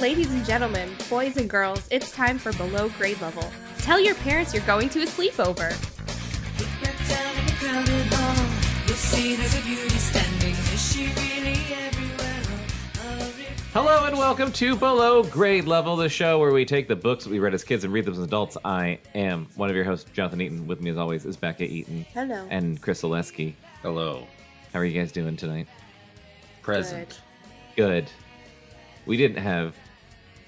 Ladies and gentlemen, boys and girls, it's time for Below Grade Level. Tell your parents you're going to a sleepover. Hello and welcome to Below Grade Level, the show where we take the books that we read as kids and read them as adults. I am one of your hosts, Jonathan Eaton. With me as always is Bekah Eaton. Hello. And Chris Zaleski. Hello. How are you guys doing tonight? Present. Good. We didn't have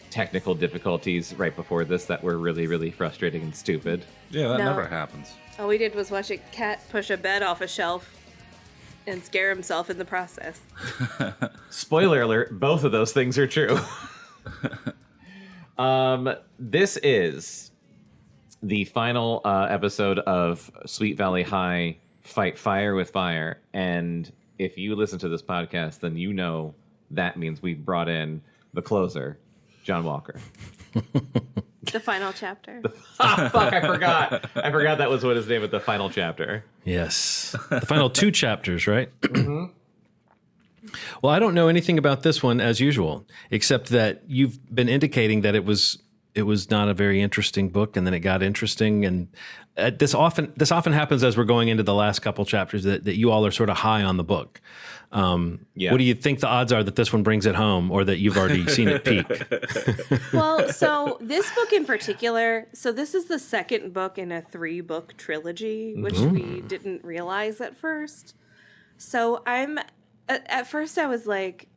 technical difficulties right before this that were really, really frustrating and stupid. Yeah, that No. never happens. All we did was watch a cat push a bed off a shelf and scare himself in the process. Spoiler alert, both of those things are true. This is the final episode of Sweet Valley High Fight Fire with Fire. And if you listen to this podcast, then you know that means we brought in the closer, John Walker. The final chapter. Fuck, I forgot. I forgot that was what his name was, the final chapter. Yes. The final two chapters, right? Mm-hmm. Well, I don't know anything about this one as usual, except that you've been indicating that it was not a very interesting book, and then it got interesting. And this often happens as we're going into the last couple chapters that you all are sort of high on the book. Yeah. What do you think the odds are that this one brings it home, or that you've already seen it peak? Well, so this book in particular, so this is the second book in a 3-book trilogy, which we didn't realize at first. So at first I was like,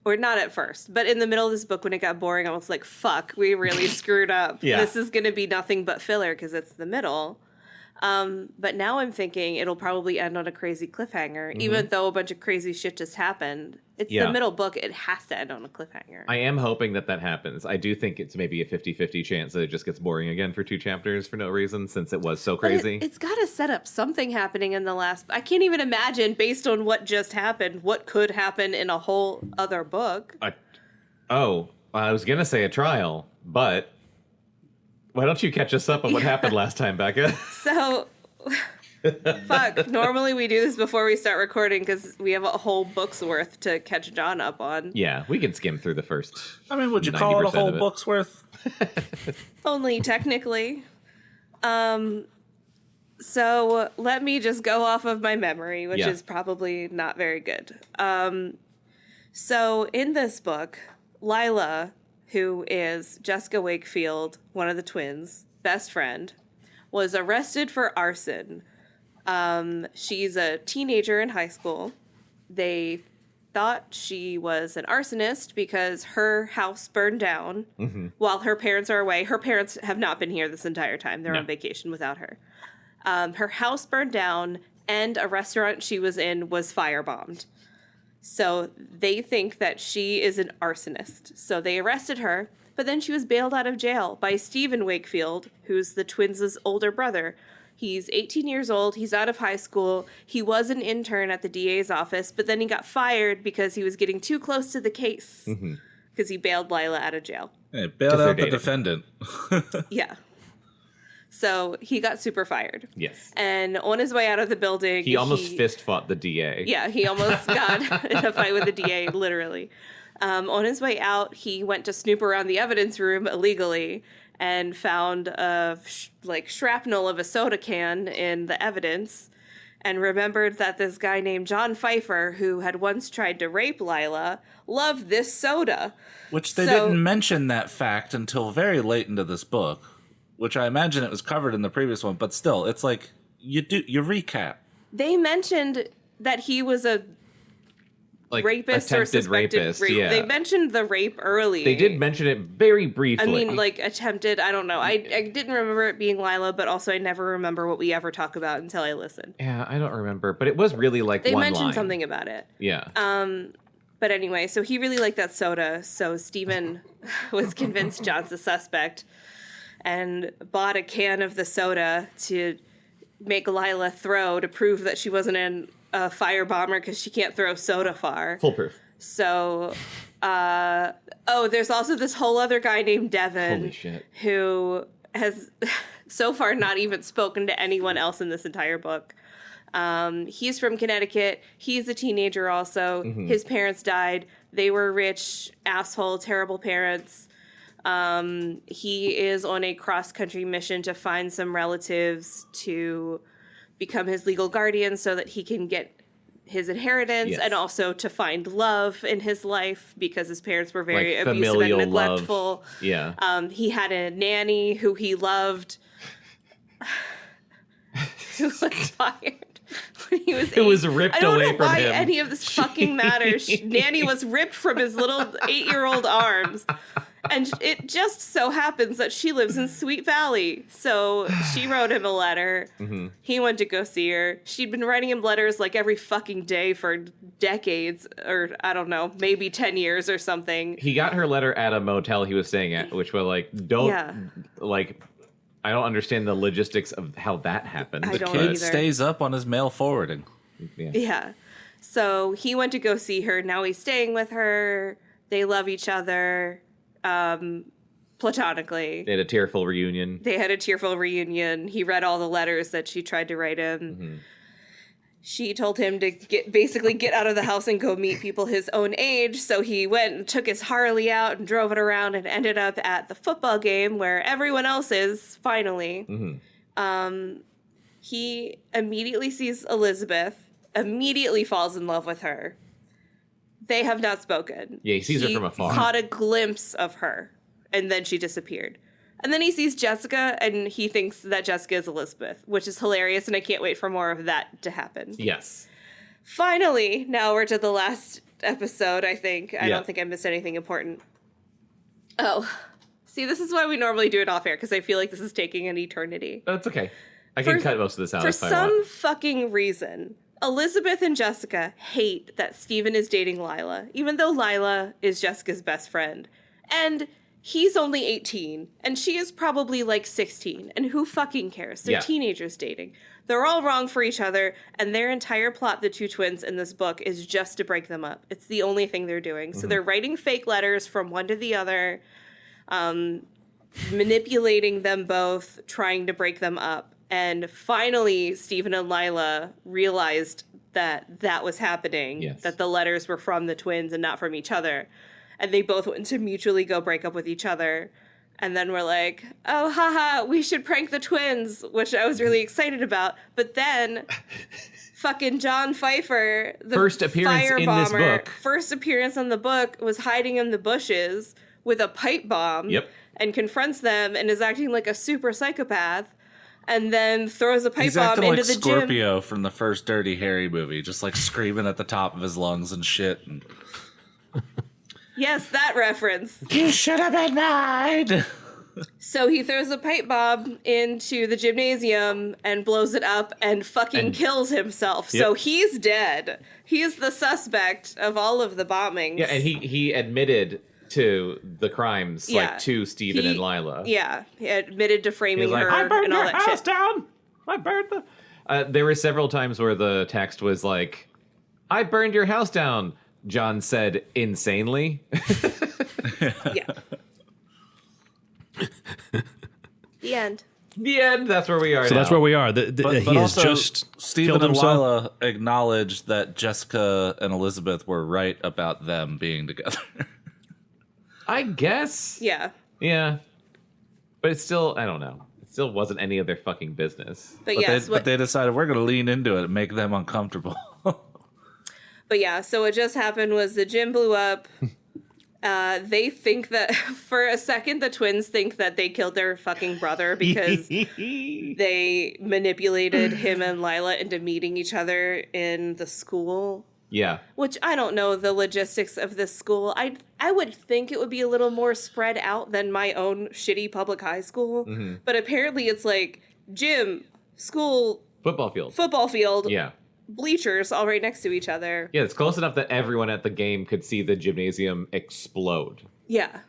or not at first, but in the middle of this book when it got boring, I was like, fuck, we really screwed up. Yeah. This is going to be nothing but filler because it's the middle. But now I'm thinking it'll probably end on a crazy cliffhanger, even though a bunch of crazy shit just happened. It's the middle book. It has to end on a cliffhanger. I am hoping that happens. I do think it's maybe a 50-50 chance that it just gets boring again for 2 chapters for no reason, since it was so crazy. It's got to set up something happening in the last... I can't even imagine, based on what just happened, what could happen in a whole other book. I was going to say a trial, but... Why don't you catch us up on what happened last time, Bekah? So, fuck. Normally we do this before we start recording because we have a whole book's worth to catch John up on. Yeah, we can skim through the first. I mean, would you call it a whole book's worth? Only technically. So let me just go off of my memory, which is probably not very good. So in this book, Lila, who is Jessica Wakefield, one of the twins' best friend, was arrested for arson. She's a teenager in high school. They thought she was an arsonist because her house burned down while her parents are away. Her parents have not been here this entire time. They're on vacation without her. Her house burned down, and a restaurant she was in was firebombed. So they think that she is an arsonist. So they arrested her, but then she was bailed out of jail by Stephen Wakefield, who's the twins' older brother. He's 18 years old. He's out of high school. He was an intern at the DA's office, but then he got fired because he was getting too close to the case because he bailed Lila out of jail. Hey, bailed out the defendant. Yeah. So he got super fired. Yes. And on his way out of the building... He almost fist fought the DA. Yeah, he almost got in a fight with the DA, literally. On his way out, he went to snoop around the evidence room illegally and found a shrapnel of a soda can in the evidence and remembered that this guy named John Pfeiffer, who had once tried to rape Lila, loved this soda. Which they didn't mention that fact until very late into this book. Which I imagine it was covered in the previous one, but still, it's like you recap. They mentioned that he was a rapist or suspected rapist. rape. Yeah. They mentioned the rape early. They did mention it very briefly. I mean, attempted. I don't know. I didn't remember it being Lila, but also I never remember what we ever talk about until I listen. Yeah, I don't remember, but it was really they one mentioned line. something about it. Yeah. But anyway, so he really liked that soda. So Stephen was convinced John's the suspect and bought a can of the soda to make Lila throw to prove that she wasn't a firebomber because she can't throw soda far. Foolproof. So, there's also this whole other guy named Devin. Holy shit. Who has so far not even spoken to anyone else in this entire book. He's from Connecticut. He's a teenager also. Mm-hmm. His parents died. They were rich, asshole, terrible parents. He is on a cross-country mission to find some relatives to become his legal guardian so that he can get his inheritance, Yes. and also to find love in his life because his parents were very Like abusive and familial neglectful. love. Yeah. He had a nanny who he loved, who was fired when he was 8. It was ripped away I don't know from why him. any of this fucking matters. Nanny was ripped from his little 8-year-old arms. And it just so happens that she lives in Sweet Valley. So she wrote him a letter. Mm-hmm. He went to go see her. She'd been writing him letters like every fucking day for decades, or I don't know, maybe 10 years or something. He got her letter at a motel he was staying at, which was like, I don't understand the logistics of how that happened. I don't Kid either. stays up on his mail forwarding. Yeah. So he went to go see her. Now he's staying with her. They love each other platonically. They had a tearful reunion. They had a tearful reunion. He read all the letters that she tried to write him. Mm-hmm. She told him to get out of the house and go meet people his own age. So he went and took his Harley out and drove it around and ended up at the football game where everyone else is, finally. Mm-hmm. He immediately sees Elizabeth, immediately falls in love with her. They have not spoken. Yeah, he sees her from afar. Caught a glimpse of her, and then she disappeared. And then he sees Jessica, and he thinks that Jessica is Elizabeth, which is hilarious, and I can't wait for more of that to happen. Yes. Finally, now we're to the last episode, I think. I don't think I missed anything important. Oh. See, this is why we normally do it off air, because I feel like this is taking an eternity. That's okay. I can cut most of this out For if I want. some fucking reason, Elizabeth and Jessica hate that Stephen is dating Lila, even though Lila is Jessica's best friend. And he's only 18, and she is probably like 16, and who fucking cares? They're teenagers dating. They're all wrong for each other, and their entire plot, the two twins in this book, is just to break them up. It's the only thing they're doing. So they're writing fake letters from one to the other, manipulating them both, trying to break them up. And finally, Stephen and Lila realized that was happening, that the letters were from the twins and not from each other. And they both went to mutually go break up with each other. And then we're like, oh, haha, we should prank the twins, which I was really excited about. But then fucking John Pfeiffer, the first appearance in this book. First appearance in the book, was hiding in the bushes with a pipe bomb and confronts them and is acting like a super psychopath. And then throws a pipe bomb into the gym. Scorpio from the first Dirty Harry movie, just like screaming at the top of his lungs and shit. And... Yes, that reference. You should have been mine! So he throws a pipe bomb into the gymnasium and blows it up and fucking kills himself. So he's dead. He's the suspect of all of the bombings. Yeah, and he admitted to the crimes, like to Stephen and Lila. Yeah, he admitted to framing her I burned and all your that house shit. down. I burned the. There were several times where the text was like, "I burned your house down." John said insanely. Yeah. The end. The end. That's where we are. So now. that's where we are. But He has also, just Stephen killed and himself. Lila acknowledged that Jessica and Elizabeth were right about them being together. I guess. Yeah. Yeah. But it's still, I don't know. It still wasn't any of their fucking business. But they decided we're going to lean into it and make them uncomfortable. But yeah, so what just happened was the gym blew up. They think that, for a second, the twins think that they killed their fucking brother because they manipulated him and Lila into meeting each other in the school. Yeah. Which, I don't know the logistics of this school. I would think it would be a little more spread out than my own shitty public high school. Mm-hmm. But apparently it's like gym, school, football field. Yeah. Bleachers all right next to each other. Yeah, it's close enough that everyone at the game could see the gymnasium explode. Yeah.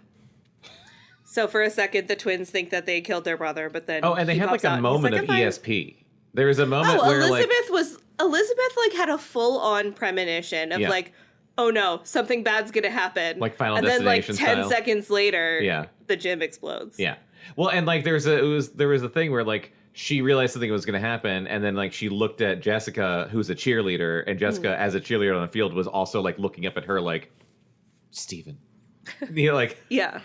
So for a second, the twins think that they killed their brother, but then and they had like a moment of ESP. There was a moment where Elizabeth like had a full on premonition of like, oh no, something bad's gonna happen. Like Final and Destination then like 10 style. seconds later, the gym explodes. Yeah. Well, and like there was a thing where like she realized something was going to happen, and then like she looked at Jessica, who's a cheerleader, and Jessica, as a cheerleader on the field, was also like looking up at her like, Steven. You know, like Yeah.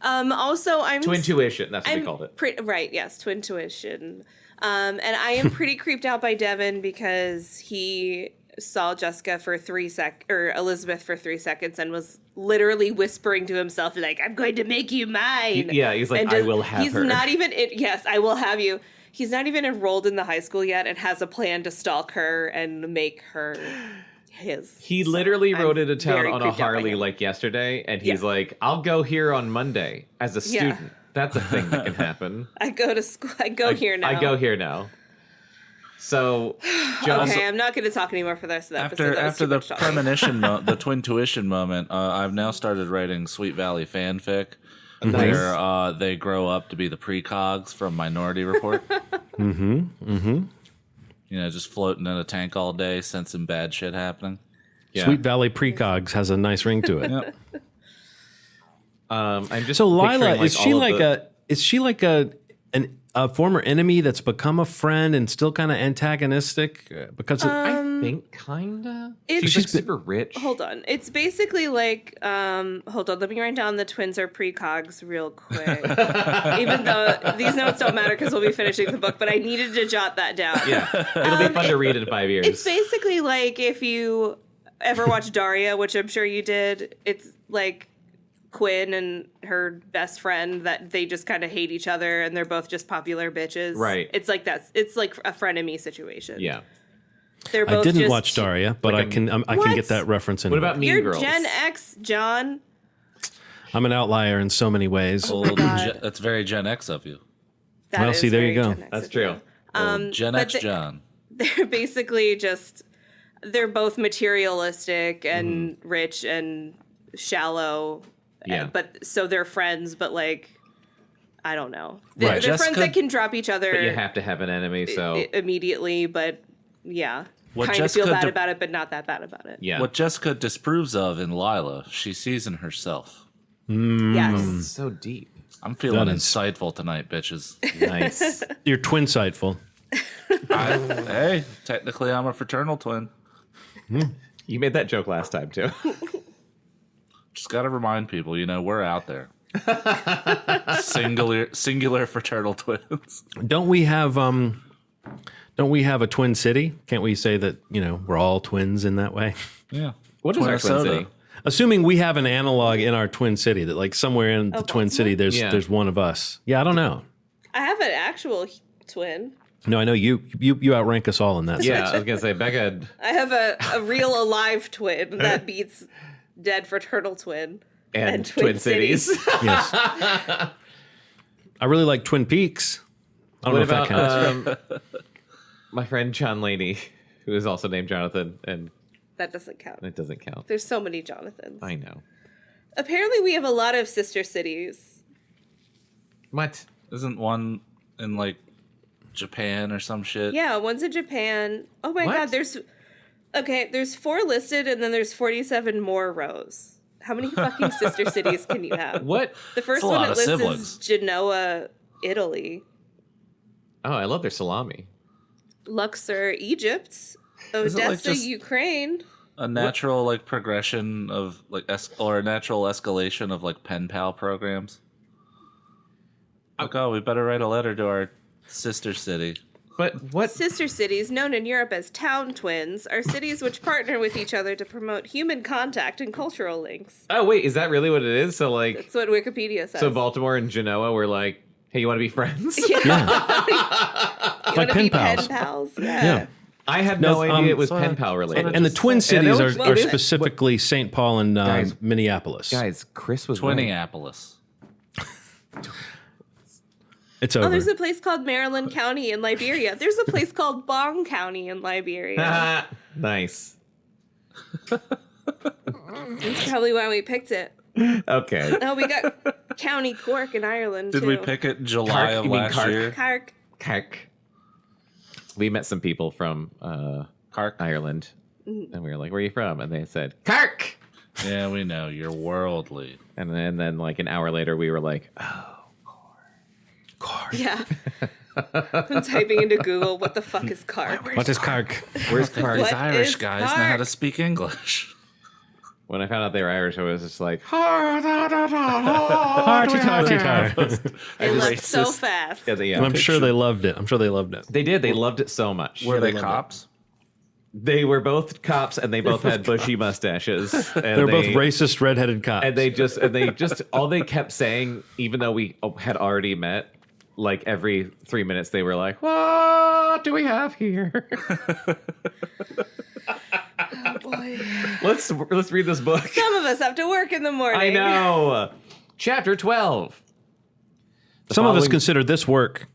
Also, I'm twin-tuition. That's what we I'm called it. right, yes, twin tuition. And I am pretty creeped out by Devin because he saw Jessica for or Elizabeth for 3 seconds and was literally whispering to himself like, "I'm going to make you mine." He's like, "I will have her." He's not even. Yes, I will have you. He's not even enrolled in the high school yet and has a plan to stalk her and make her his. He literally I'm rode into town very on a creeped out by Harley him. like yesterday, and he's like, "I'll go here on Monday as a student." That's a thing that can happen. I go to school. I go here now. I go here now. So, John, Okay, I'm not going to talk anymore for the rest of the episode. After the premonition, the twin tuition moment, I've now started writing Sweet Valley fanfic, where they grow up to be the precogs from Minority Report. You know, just floating in a tank all day, sensing bad shit happening. yeah. Sweet Valley Precogs has a nice ring to it. Yep. I'm just So Lila, picturing, is she all of like the- a former enemy that's become a friend and still kind of antagonistic because of, I think kinda. It's- She's like super rich. Hold on. It's basically like, hold on, let me write down the twins are precogs real quick. Even though these notes don't matter because we'll be finishing the book, but I needed to jot that down. Yeah, it'll be fun to read in 5 years. It's basically like if you ever watched Daria, which I'm sure you did, it's like Quinn and her best friend that they just kind of hate each other and they're both just popular bitches. Right. It's like that. It's like a frenemy situation. Yeah. They're I both didn't just, watch Daria, but Like I can What? get that reference in. What about Mean You're Girls? Gen X, John. I'm an outlier in so many ways. Old God. That's very Gen X of you. That Well, is see, there you very go. Gen X That's of you. true. Old Gen but X the- John. They're basically just, they're both materialistic and rich and shallow. Yeah. But so they're friends, but like, I don't know. Right. They're friends Jessica- that can drop each other But you have to have an enemy, so immediately, but yeah. What Kind of feel Jessica bad de- about it, but not that bad about it. yeah. What Jessica disproves of in Lila, she sees in herself. Yes. So deep. I'm feeling That is- insightful tonight, bitches. Nice. You're twin-sightful. Hey, technically I'm a fraternal twin. You made that joke last time too. Just got to remind people, you know, we're out there. Singular fraternal twins. Don't we have a twin city? Can't we say that, we're all twins in that way? Yeah. What is our twin Minnesota. city? Assuming we have an analog in our twin city, that like somewhere in the twin city Yeah. there's one of us. Yeah, I don't know. I have an actual twin. No, I know you outrank us all in that. Yeah, sense. I was gonna say Becca. I have a real alive twin that beats dead fraternal twin. And Twin Cities. Yes. I really like Twin Peaks. I don't know What if that about counts. my friend John Laney, who is also named Jonathan, and That doesn't count. it doesn't count. There's so many Jonathans. I know. Apparently, we have a lot of sister cities. What? Isn't one in like Japan or some shit? Yeah, one's in Japan. Oh my What? god, there's 4 listed and then there's 47 more rows. How many fucking sister cities can you have? What? The first That's a one lot it of lists siblings. is Genoa, Italy. Oh, I love their salami. Luxor, Egypt. Is it like Odessa, just- Ukraine. A natural like progression of like or a natural escalation of like pen pal programs. Like, oh, we better write a letter to our sister city. But what? Sister cities, known in Europe as town twins, are cities which partner with each other to promote human contact and cultural links. Oh, wait, is that really what it is? So like, That's what Wikipedia says. so Baltimore and Genoa were like, hey, you want to be friends? Yeah. Yeah. You Like wanna pen be pals. Pen pals? Yeah. I had No, no idea it was so- pen pal related. And the Twin Cities And are it is- specifically St. Paul and Guys- Minneapolis. Guys, Chris was right. Twinniapolis. It's Oh, over. there's a place called Maryland County in Liberia. There's a place called Bong County in Liberia. Nice. That's probably why we picked it. Okay. Oh, we got County Cork in Ireland, Did too. we pick it in July Cark, of you mean last Cark? year? Cork. Kark. We met some people from Cark. Ireland, and we were like, "Where are you from?" And they said, "Kark." Yeah, we know you're worldly. And then like an hour later, we were like, "Oh, Yeah. I'm typing into Google, what the fuck is Cork? What is Kark? where's Kark?" What These Irish is guys know how to Cark? speak English. When I found out they were Irish, I was just like, They left so fast. yeah. I'm sure they loved it. They did. They loved it so much. Were they cops? They were both cops, and they both had bushy mustaches. They're both racist, redheaded cops. And they just all they kept saying, even though we had already met, like every 3 minutes, they were like, "What do we have here?" Oh boy! Let's read this book. Some of us have to work in the morning. I know. Chapter 12. Some of us consider this work.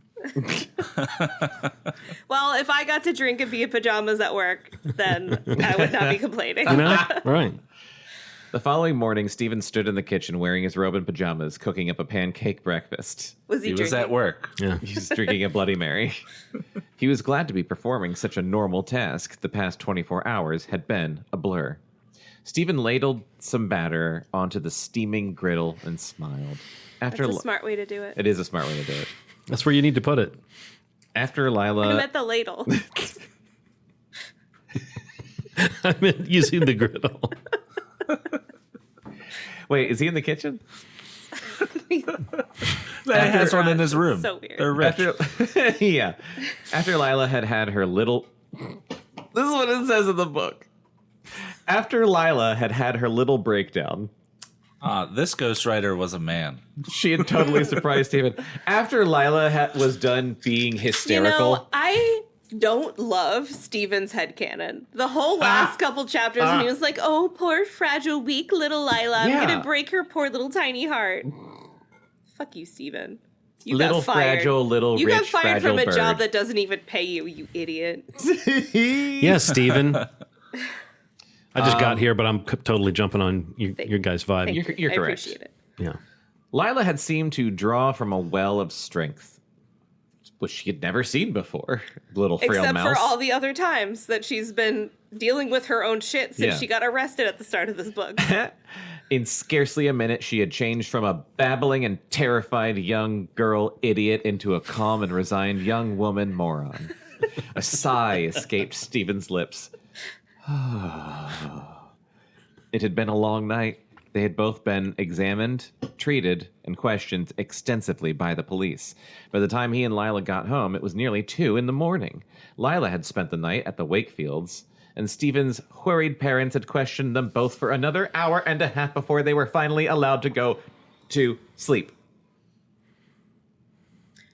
Well, if I got to drink and be in pajamas at work, then I would not be complaining. You know, right? The following morning, Stephen stood in the kitchen wearing his robe and pajamas, cooking up a pancake breakfast. Was he He was drinking? at work. Yeah. He's drinking a Bloody Mary. He was glad to be performing such a normal task. The past 24 hours had been a blur. Stephen ladled some batter onto the steaming griddle and smiled. That's a smart way to do it. It is a smart way to do it. That's where you need to put it. After Lila... I meant the ladle. I meant using the griddle. Wait, is he in the kitchen? He has one in his room. So weird. They're rich. Yeah. After Lila had her little... This is what it says in the book. After Lila had her little breakdown... This ghostwriter was a man. She had totally surprised Stephen. After Lila was done being hysterical... You know, I don't love Stephen's headcanon. The whole last couple chapters when he was like, oh, poor, fragile, weak little Lila. I'm Yeah. going to break her poor little tiny heart. Fuck you, Stephen. You little got fired. fragile, little You rich, got fired fragile from a bird. job that doesn't even pay you, you idiot. Yes, Stephen. I just got here, but I'm totally jumping on your guys' vibe. You're I correct. appreciate it. Yeah. Lila had seemed to draw from a well of strength, which she had never seen before. Little frail Except mouse. for all the other times that she's been dealing with her own shit since Yeah. she got arrested at the start of this book. In scarcely a minute, she had changed from a babbling and terrified young girl idiot into a calm and resigned young woman moron. A sigh escaped Stephen's lips. It had been a long night. They had both been examined, treated, and questioned extensively by the police. By the time he and Lila got home, it was nearly 2 a.m. Lila had spent the night at the Wakefields, and Stephen's worried parents had questioned them both for another hour and a half before they were finally allowed to go to sleep.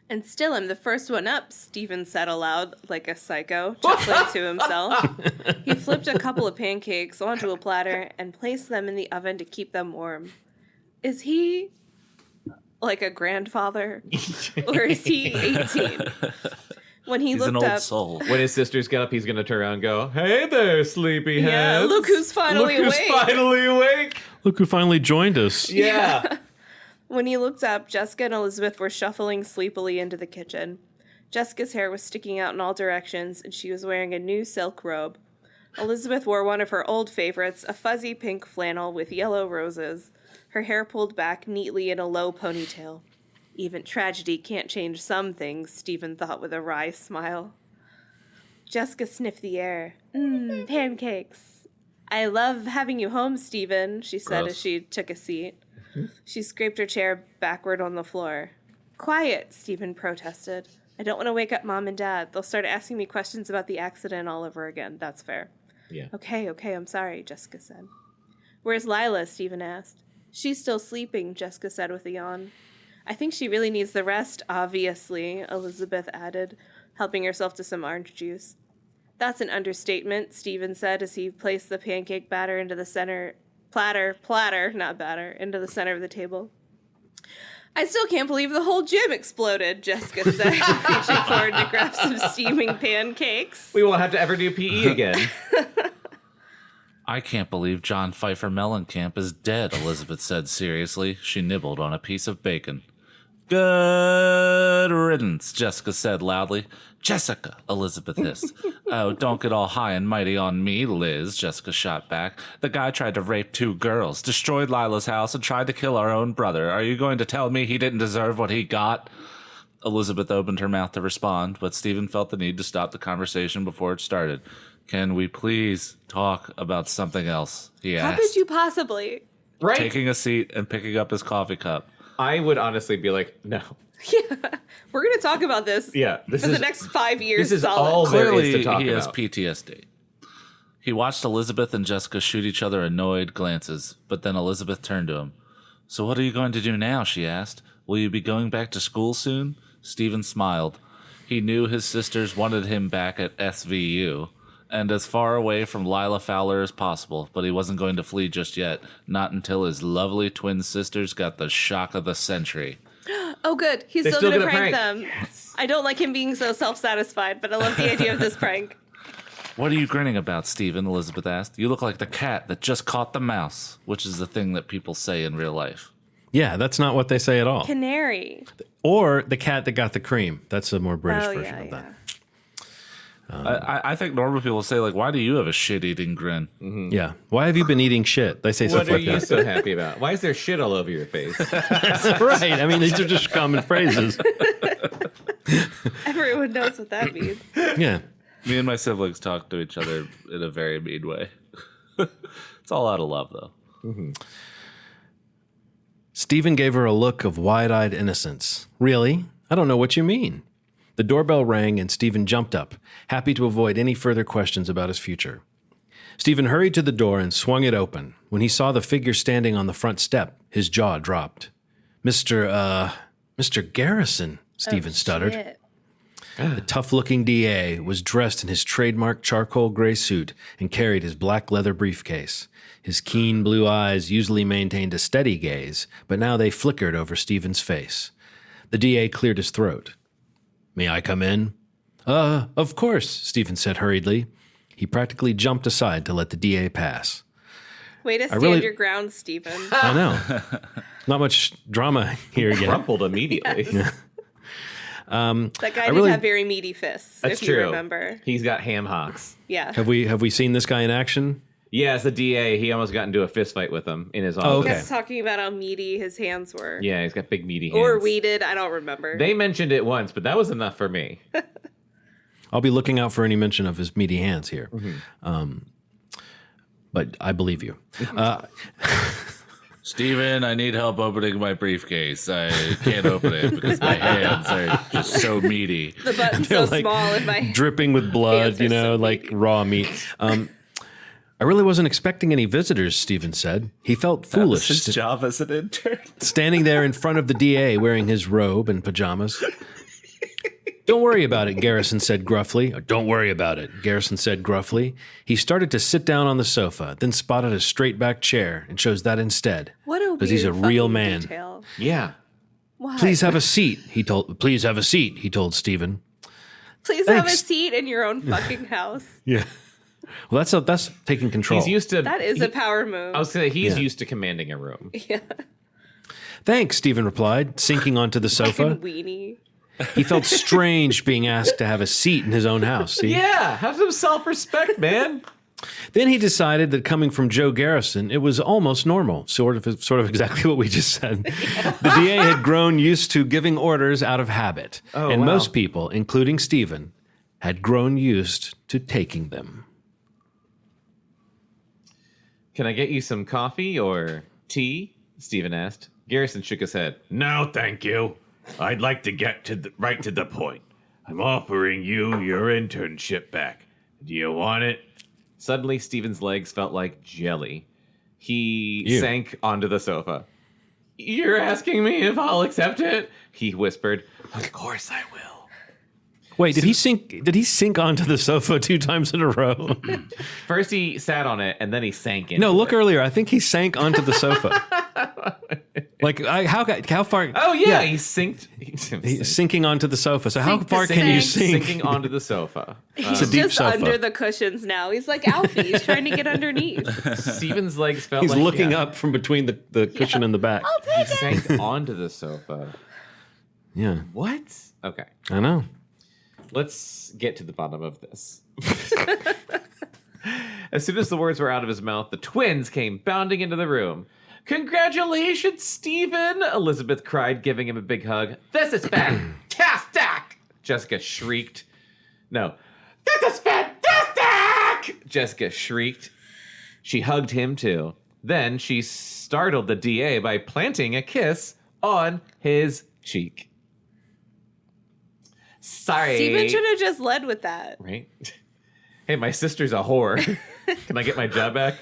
And still I'm the first one up, Stephen said aloud like a psycho, chuckling to himself. He flipped a couple of pancakes onto a platter and placed them in the oven to keep them warm. Is he like a grandfather? Or is he 18? When he He's looked an old up, soul. When his sisters get up, he's going to turn around and go, "Hey there, sleepyheads. yeah, look who's finally Look who's awake. finally awake." Look who finally joined us. Yeah. When he looked up, Jessica and Elizabeth were shuffling sleepily into the kitchen. Jessica's hair was sticking out in all directions, and she was wearing a new silk robe. Elizabeth wore one of her old favorites, a fuzzy pink flannel with yellow roses, her hair pulled back neatly in a low ponytail. Even tragedy can't change some things, Stephen thought with a wry smile. Jessica sniffed the air. Pancakes. I love having you home, Stephen, she said Gross. as she took a seat. She scraped her chair backward on the floor. Quiet, Stephen protested. I don't want to wake up Mom and Dad. They'll start asking me questions about the accident all over again. That's fair. Yeah. Okay, I'm sorry, Jessica said. Where's Lila? Stephen asked. She's still sleeping, Jessica said with a yawn. I think she really needs the rest, obviously, Elizabeth added, helping herself to some orange juice. That's an understatement, Stephen said as he placed the pancake batter into the center... Platter, not batter, into the center of the table. I still can't believe the whole gym exploded, Jessica said, reaching forward to grab some steaming pancakes. We won't have to ever do PE again. I can't believe John Pfeiffer Mellencamp is dead, Elizabeth said seriously. She nibbled on a piece of bacon. Good riddance, Jessica said loudly. Jessica, Elizabeth hissed. Oh, don't get all high and mighty on me, Liz, Jessica shot back. The guy tried to rape 2 girls, destroyed Lila's house, and tried to kill our own brother. Are you going to tell me he didn't deserve what he got? Elizabeth opened her mouth to respond, but Stephen felt the need to stop the conversation before it started. Can we please talk about something else? He asked. How could you possibly? Right? Taking a seat and picking up his coffee cup. I would honestly be like, no. Yeah, we're going to talk about this. Yeah, for the next 5 years. This is solid. all there is Clearly, to talk he has about. PTSD. He watched Elizabeth and Jessica shoot each other annoyed glances, but then Elizabeth turned to him. So what are you going to do now, she asked. Will you be going back to school soon? Stephen smiled. He knew his sisters wanted him back at SVU, and as far away from Lila Fowler as possible, but he wasn't going to flee just yet, not until his lovely twin sisters got the shock of the century. Oh, good. He's They're still going to gonna prank them. Yes. I don't like him being so self-satisfied, but I love the idea of this prank. What are you grinning about, Stephen? Elizabeth asked. You look like the cat that just caught the mouse, which is the thing that people say in real life. Yeah, that's not what they say at all. Canary. Or the cat that got the cream. That's a more British version of that. I think normal people say, like, why do you have a shit-eating grin? Mm-hmm. Yeah. Why have you been eating shit? They say What stuff are like you that. so happy about? Why is there shit all over your face? That's right. I mean, these are just common phrases. Everyone knows what that means. Yeah. Me and my siblings talk to each other in a very mean way. It's all out of love, though. Mm-hmm. Stephen gave her a look of wide-eyed innocence. Really? I don't know what you mean. The doorbell rang and Stephen jumped up, happy to avoid any further questions about his future. Stephen hurried to the door and swung it open. When he saw the figure standing on the front step, his jaw dropped. Mr. Garrison, Stephen stuttered. Shit. The tough-looking DA was dressed in his trademark charcoal gray suit and carried his black leather briefcase. His keen blue eyes usually maintained a steady gaze, but now they flickered over Stephen's face. The DA cleared his throat. May I come in? Of course, Stephen said hurriedly. He practically jumped aside to let the DA pass. Way to stand your ground, Stephen. I know. Not much drama here yet. Crumpled immediately. Yes. That guy did have very meaty fists, That's if true. you remember. He's got ham hocks. Yeah. Have we seen this guy in action? Yeah, as the DA, he almost got into a fist fight with him in his office. Oh, He okay. was talking about how meaty his hands were. Yeah, he's got big meaty hands. Or weeded, I don't remember. They mentioned it once, but that was enough for me. I'll be looking out for any mention of his meaty hands here. But I believe you. Stephen, I need help opening my briefcase. I can't open it because my hands are just so meaty. The button's so like small in my dripping with blood, hands are so like meaty. raw meat. I really wasn't expecting any visitors, Stephen said. He felt foolish His job as an intern. standing there in front of the DA wearing his robe and pajamas. Don't worry about it, Garrison said gruffly. Don't worry about it, Garrison said gruffly. He started to sit down on the sofa, then spotted a straight-back chair and chose that instead. What a weird because he's a real fucking man. detail. Yeah. Why? Please have a seat, he told Stephen. Please have a Thanks. seat in your own fucking house. Yeah. Well, that's taking control. He's used to... That is a power move. I was going to say, he's Yeah. used to commanding a room. Yeah. Thanks, Stephen replied, sinking onto the sofa. Fucking weenie. He felt strange being asked to have a seat in his own house. See? Yeah, have some self-respect, man. Then he decided that coming from Joe Garrison, it was almost normal, sort of exactly what we just said. The DA had grown used to giving orders out of habit, and wow. most people, including Stephen, had grown used to taking them. Can I get you some coffee or tea? Stephen asked. Garrison shook his head. No, thank you. I'd like to get right to the point. I'm offering you your internship back. Do you want it? Suddenly, Stephen's legs felt like jelly. He Ew. sank onto the sofa. You're asking me if I'll accept it? He whispered. Of course I will. Wait, did he sink onto the sofa 2 times in a row? First he sat on it, and then he sank in. No, look earlier. I think he sank onto the sofa. Like how far? Oh yeah, he sinked. He's sinking onto the sofa. So how Sink far to can you sink. sink? Sinking onto the sofa. It's a He's deep just sofa. under the cushions now. He's like Alfie. He's trying to get underneath. Stephen's legs felt He's like looking up from between the cushion and the back. He sank onto the sofa. Yeah, What? Okay. I know. Let's get to the bottom of this. As soon as the words were out of his mouth, the twins came bounding into the room. Congratulations, Stephen! Elizabeth cried, giving him a big hug. This is fantastic! Jessica shrieked. No. This is fantastic! Fuck! Jessica shrieked. She hugged him too. Then she startled the DA by planting a kiss on his cheek. Sorry. Steven should have just led with that. Right? Hey, my sister's a whore. Can I get my job back?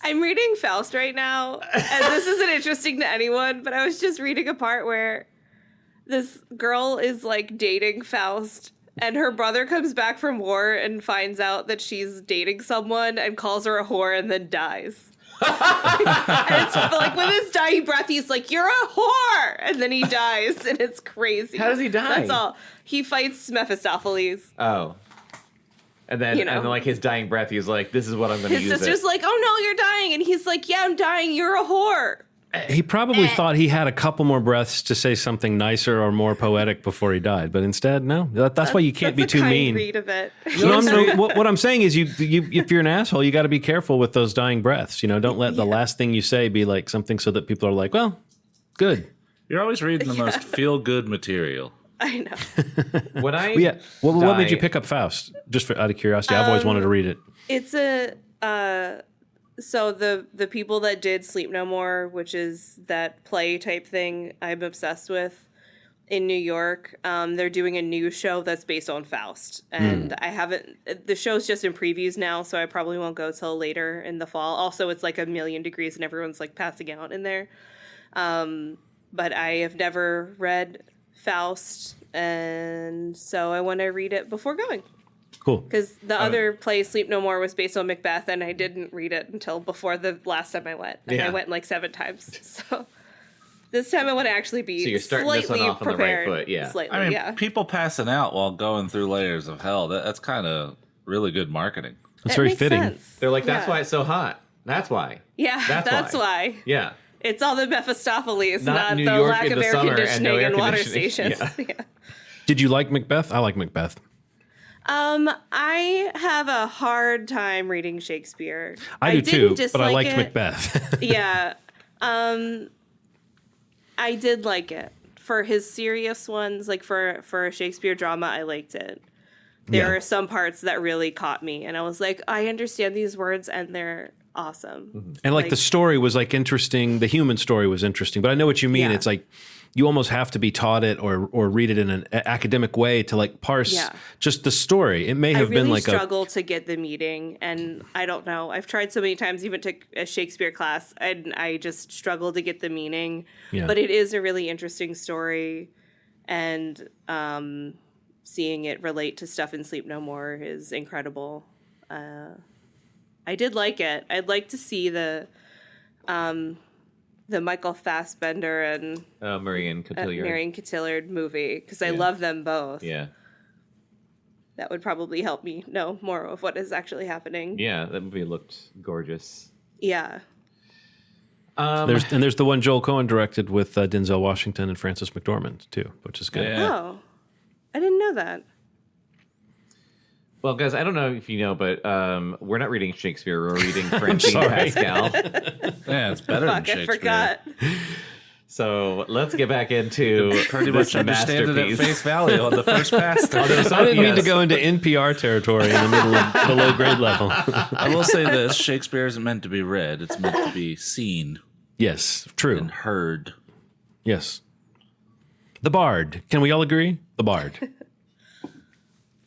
I'm reading Faust right now, and this isn't interesting to anyone, but I was just reading a part where this girl is like dating Faust, and her brother comes back from war and finds out that she's dating someone and calls her a whore and then dies. And it's like with his dying breath, he's like, "You're a whore!" And then he dies, and it's crazy. How does he die? That's all. He fights Mephistopheles. Oh. And then, You know. and then, like, his dying breath, he's like, this is what I'm going to His use sister's like, "Oh no, you're dying," and he's like, "Yeah, I'm dying. You're a whore." He probably thought he had a couple more breaths to say something nicer or more poetic before he died, but instead, no. That's why you can't be That's a too kind mean. read of it. What I'm saying is, you if you're an asshole, you got to be careful with those dying breaths. You know, don't let the last thing you say be like something so that people are like, "Well, good." You're always reading the most feel-good material. I know. When I What made you die- pick up Faust? Just out of curiosity, I've always wanted to read it. It's a so the people that did Sleep No More, which is that play type thing I'm obsessed with in New York, they're doing a new show that's based on Faust. And I haven't, the show's just in previews now, so I probably won't go till later in the fall. Also, it's like 1,000,000 degrees and everyone's like passing out in there. But I have never read Faust, and so I want to read it before going. Cool. Because the other play, Sleep No More, was based on Macbeth, and I didn't read it until before the last time I went. And Yeah. I went like 7 times. So this time I want to actually be So you're starting this slightly one off on the right prepared. foot, yeah. Slightly, I mean, yeah. people passing out while going through layers of hell, that's kind of really good marketing. That's It very makes fitting. sense. They're like, that's Yeah. why it's so hot. That's why. Yeah, that's why. Yeah. It's all the Mephistopheles, Not not New the York lack in of the air summer and conditioning no air and water conditioning. stations. Yeah. Yeah. Did you like Macbeth? I like Macbeth. I have a hard time reading Shakespeare. I do didn't too, but I dislike liked it. Macbeth. Yeah. I did like it. For his serious ones, like for a Shakespeare drama, I liked it. There Yeah. are some parts that really caught me, and I was like, I understand these words, and they're awesome. And like the story was like interesting. The human story was interesting, but I know what you mean. Yeah. It's like you almost have to be taught it or read it in an academic way to like parse Yeah. just the story. It may I have really been like struggle to get the meaning, and I don't know. I've tried so many times, even took a Shakespeare class, and I just struggle to get the meaning. Yeah. But it is a really interesting story, and seeing it relate to stuff in Sleep No More is incredible. I did like it. I'd like to see the Michael Fassbender and Marion Cotillard. Marion Cotillard movie, because I Yeah. love them both. Yeah. That would probably help me know more of what is actually happening. Yeah, that movie looked gorgeous. Yeah. there's the one Joel Cohen directed with Denzel Washington and Frances McDormand too, which is good. Yeah. Oh, I didn't know that. Well, guys, I don't know if you know, but we're not reading Shakespeare. We're reading Francine sorry. Pascal. Yeah, it's better than Fuck, I Shakespeare. forgot. So let's get back into Pretty this much understand it at masterpiece. face value on the first pass. I didn't mean to Yes. go into NPR territory in the middle of the low grade level. I will say this: Shakespeare isn't meant to be read; it's meant to be seen Yes, true. and heard. Yes. The Bard. Can we all agree? The Bard.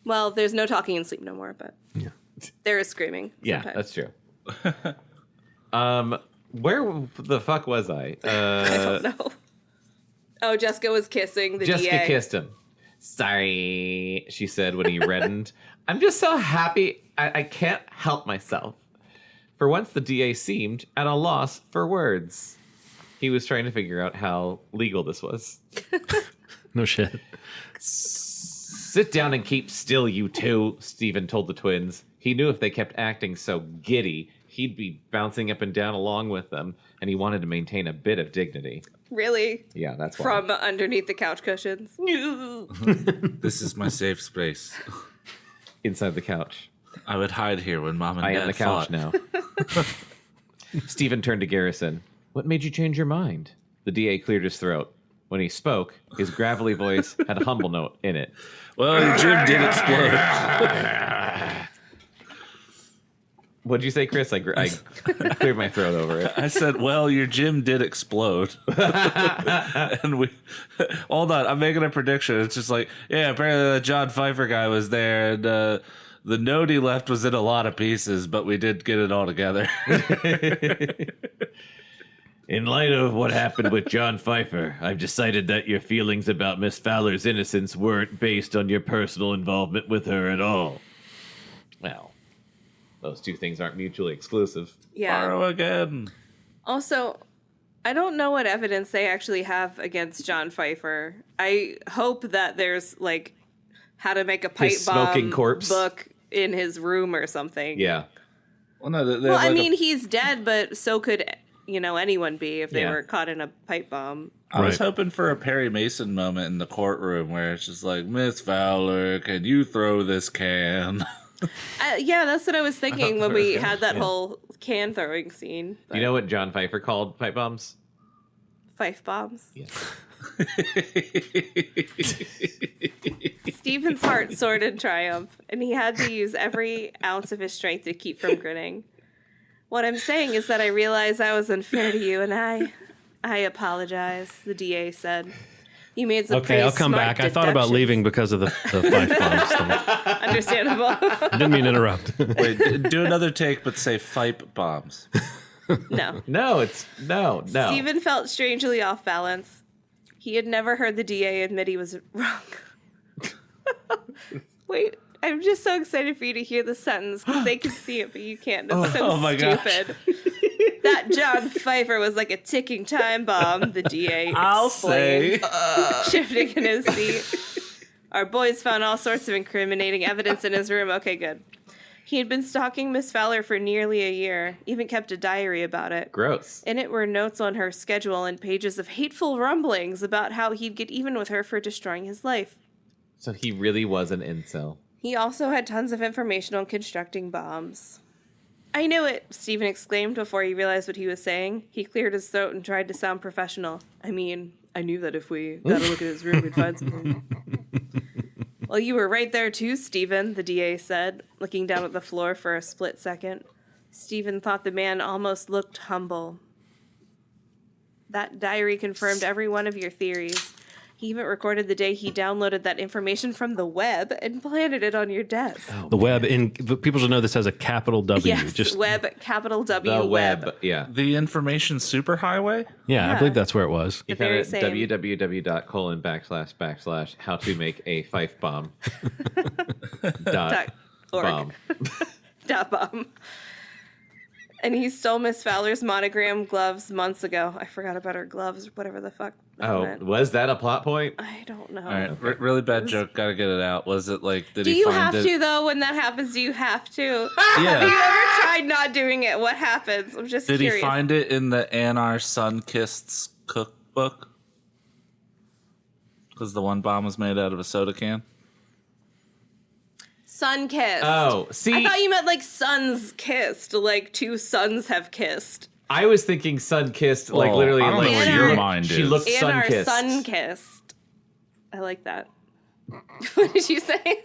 Well, there's no talking in Sleep No More, but Yeah. there is screaming. Yeah, sometimes. that's true. Where the fuck was I? I don't know. Oh, Jessica was kissing the Jessica DA. kissed him. Sorry, she said when he reddened. I'm just so happy. I can't help myself. For once, the DA seemed at a loss for words. He was trying to figure out how legal this was. No shit. Sit down and keep still, you two, Stephen told the twins. He knew if they kept acting so giddy, he'd be bouncing up and down along with them, and he wanted to maintain a bit of dignity. Really? Yeah, that's why. From underneath the couch cushions. This is my safe space. Inside the couch. I would hide here when Mom and I Dad am the couch fought. now. Stephen turned to Garrison. What made you change your mind? The DA cleared his throat. When he spoke, his gravelly voice had a humble note in it. Well, your gym did explode. What'd you say, Chris? I cleared my throat over it. I said, well, your gym did explode. And hold on, I'm making a prediction. It's just like, yeah, apparently the John Pfeiffer guy was there, and the note he left was in a lot of pieces, but we did get it all together. In light of what happened with John Pfeiffer, I've decided that your feelings about Miss Fowler's innocence weren't based on your personal involvement with her at all. Well, those two things aren't mutually exclusive. Yeah. Borrow again. Also, I don't know what evidence they actually have against John Pfeiffer. I hope that there's like how to make a pipe His bomb smoking corpse book in his room or something. Yeah. Well, no, Well, I mean, he's dead, but so could anyone be if they Yeah. were caught in a pipe bomb. I was Right. hoping for a Perry Mason moment in the courtroom where it's just like, Miss Fowler, can you throw this can? Yeah, that's what I was thinking when we had that whole can throwing scene. Do you know what John Pfeiffer called pipe bombs? Fife bombs? Yeah. Stephen's heart soared in triumph, and he had to use every ounce of his strength to keep from grinning. What I'm saying is that I realize I was unfair to you, and I apologize, the DA said. You made some Okay, pretty I'll come smart back. I thought about deductions." leaving because of the five bombs thing. Understandable. I didn't mean to interrupt. Wait, do another take, but say fipe bombs. No. No. Stephen felt strangely off balance. He had never heard the DA admit he was wrong. Wait, I'm just so excited for you to hear the sentence because they can see it, but you can't. It's so oh my gosh. stupid. That John Pfeiffer was like a ticking time bomb, the DA I'll explained, say. shifting in his seat. Our boys found all sorts of incriminating evidence in his room. Okay, good. He had been stalking Miss Fowler for nearly a year, even kept a diary about it. Gross. In it were notes on her schedule and pages of hateful rumblings about how he'd get even with her for destroying his life. So he really was an incel. He also had tons of information on constructing bombs. I knew it, Stephen exclaimed before he realized what he was saying. He cleared his throat and tried to sound professional. I mean, I knew that if we got a look at his room, we'd find something. Well, you were right there too, Stephen, the DA said, looking down at the floor for a split second. Stephen thought the man almost looked humble. That diary confirmed every one of your theories. He even recorded the day he downloaded that information from the web and planted it on your desk. The web, people should know this has a capital W. Yes, web, capital W, The web. web. Yeah. The information superhighway? Yeah, I believe that's where it was. You The very found same. it www.:// how to make a fife bomb. Dot org. bomb. Dot bomb. And he stole Miss Fowler's monogram gloves months ago. I forgot about her gloves, whatever the fuck that Oh, meant. was that a plot point? I don't know. All right, really bad joke. Gotta get it out. Was it like, did Do he you find have it? to, though, when that happens? Do you have to? Have you Yeah. ever tried not doing it? What happens? I'm just Did curious. he find it in the Anar Sunkist's cookbook? Because the one bomb was made out of a soda can. Sun kissed. Oh, see, I thought you meant like sons kissed, like two sons have kissed. I was thinking sun kissed, like Well, literally, I don't like know where she your looked- mind she is. looked And sun our kissed. sun kissed. I like that. What did you say?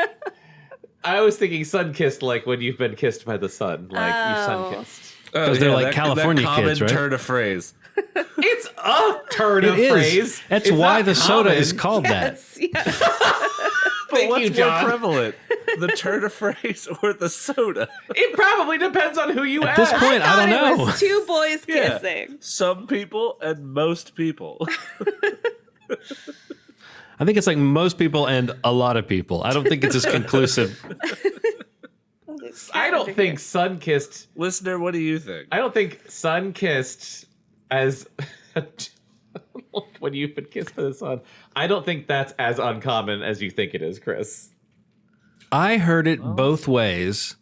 I was thinking sun kissed, like when you've been kissed by the sun, like you sun kissed. Because they're like California that kids, right? Turn of phrase. It's a turn of It is. phrase. That's It's why not the soda common. is called that. Yes. Thank What's you, John. more prevalent, the turn of phrase or the soda? It probably depends on who you At ask. this point, I don't Thought it know. was two boys Yeah. kissing. Some people and most people. I think it's like most people and a lot of people. I don't think it's as conclusive. I don't think sun kissed. Listener, what do you think? I don't think sun kissed as when you've been kissed by the sun. I don't think that's as uncommon as you think it is, Chris. I heard it both ways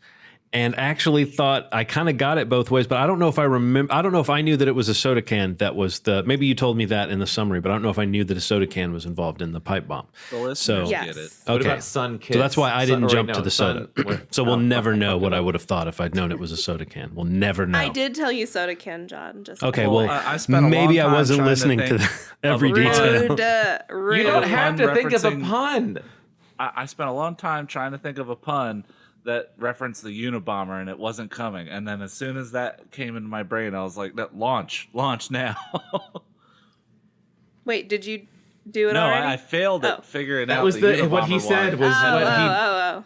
and actually thought I kind of got it both ways, but I don't know if I remember. I don't know if I knew that it was a soda can that was the. Maybe you told me that in the summary, but I don't know if I knew that a soda can was involved in the pipe bomb. The listeners So Yes. get it. What okay, about sun kiss? so that's why I didn't Sun- jump wait, to no, the sun- soda. what- So we'll oh, never fuck, know fuck, what I fuck. would have thought if I'd known it was a soda can. We'll never know. I did tell you soda can, John. Just Okay, Well, well, I spent a maybe long I time wasn't trying to listening to think every of a detail. rude. You don't have to Pun think of a referencing- pun. I spent a long time trying to think of a pun that referenced the Unabomber, and it wasn't coming. And then as soon as that came into my brain, I was like, launch now. Wait, did you do it No, already? I failed at figuring That out was the the Unabomber what he said one. was what he Oh.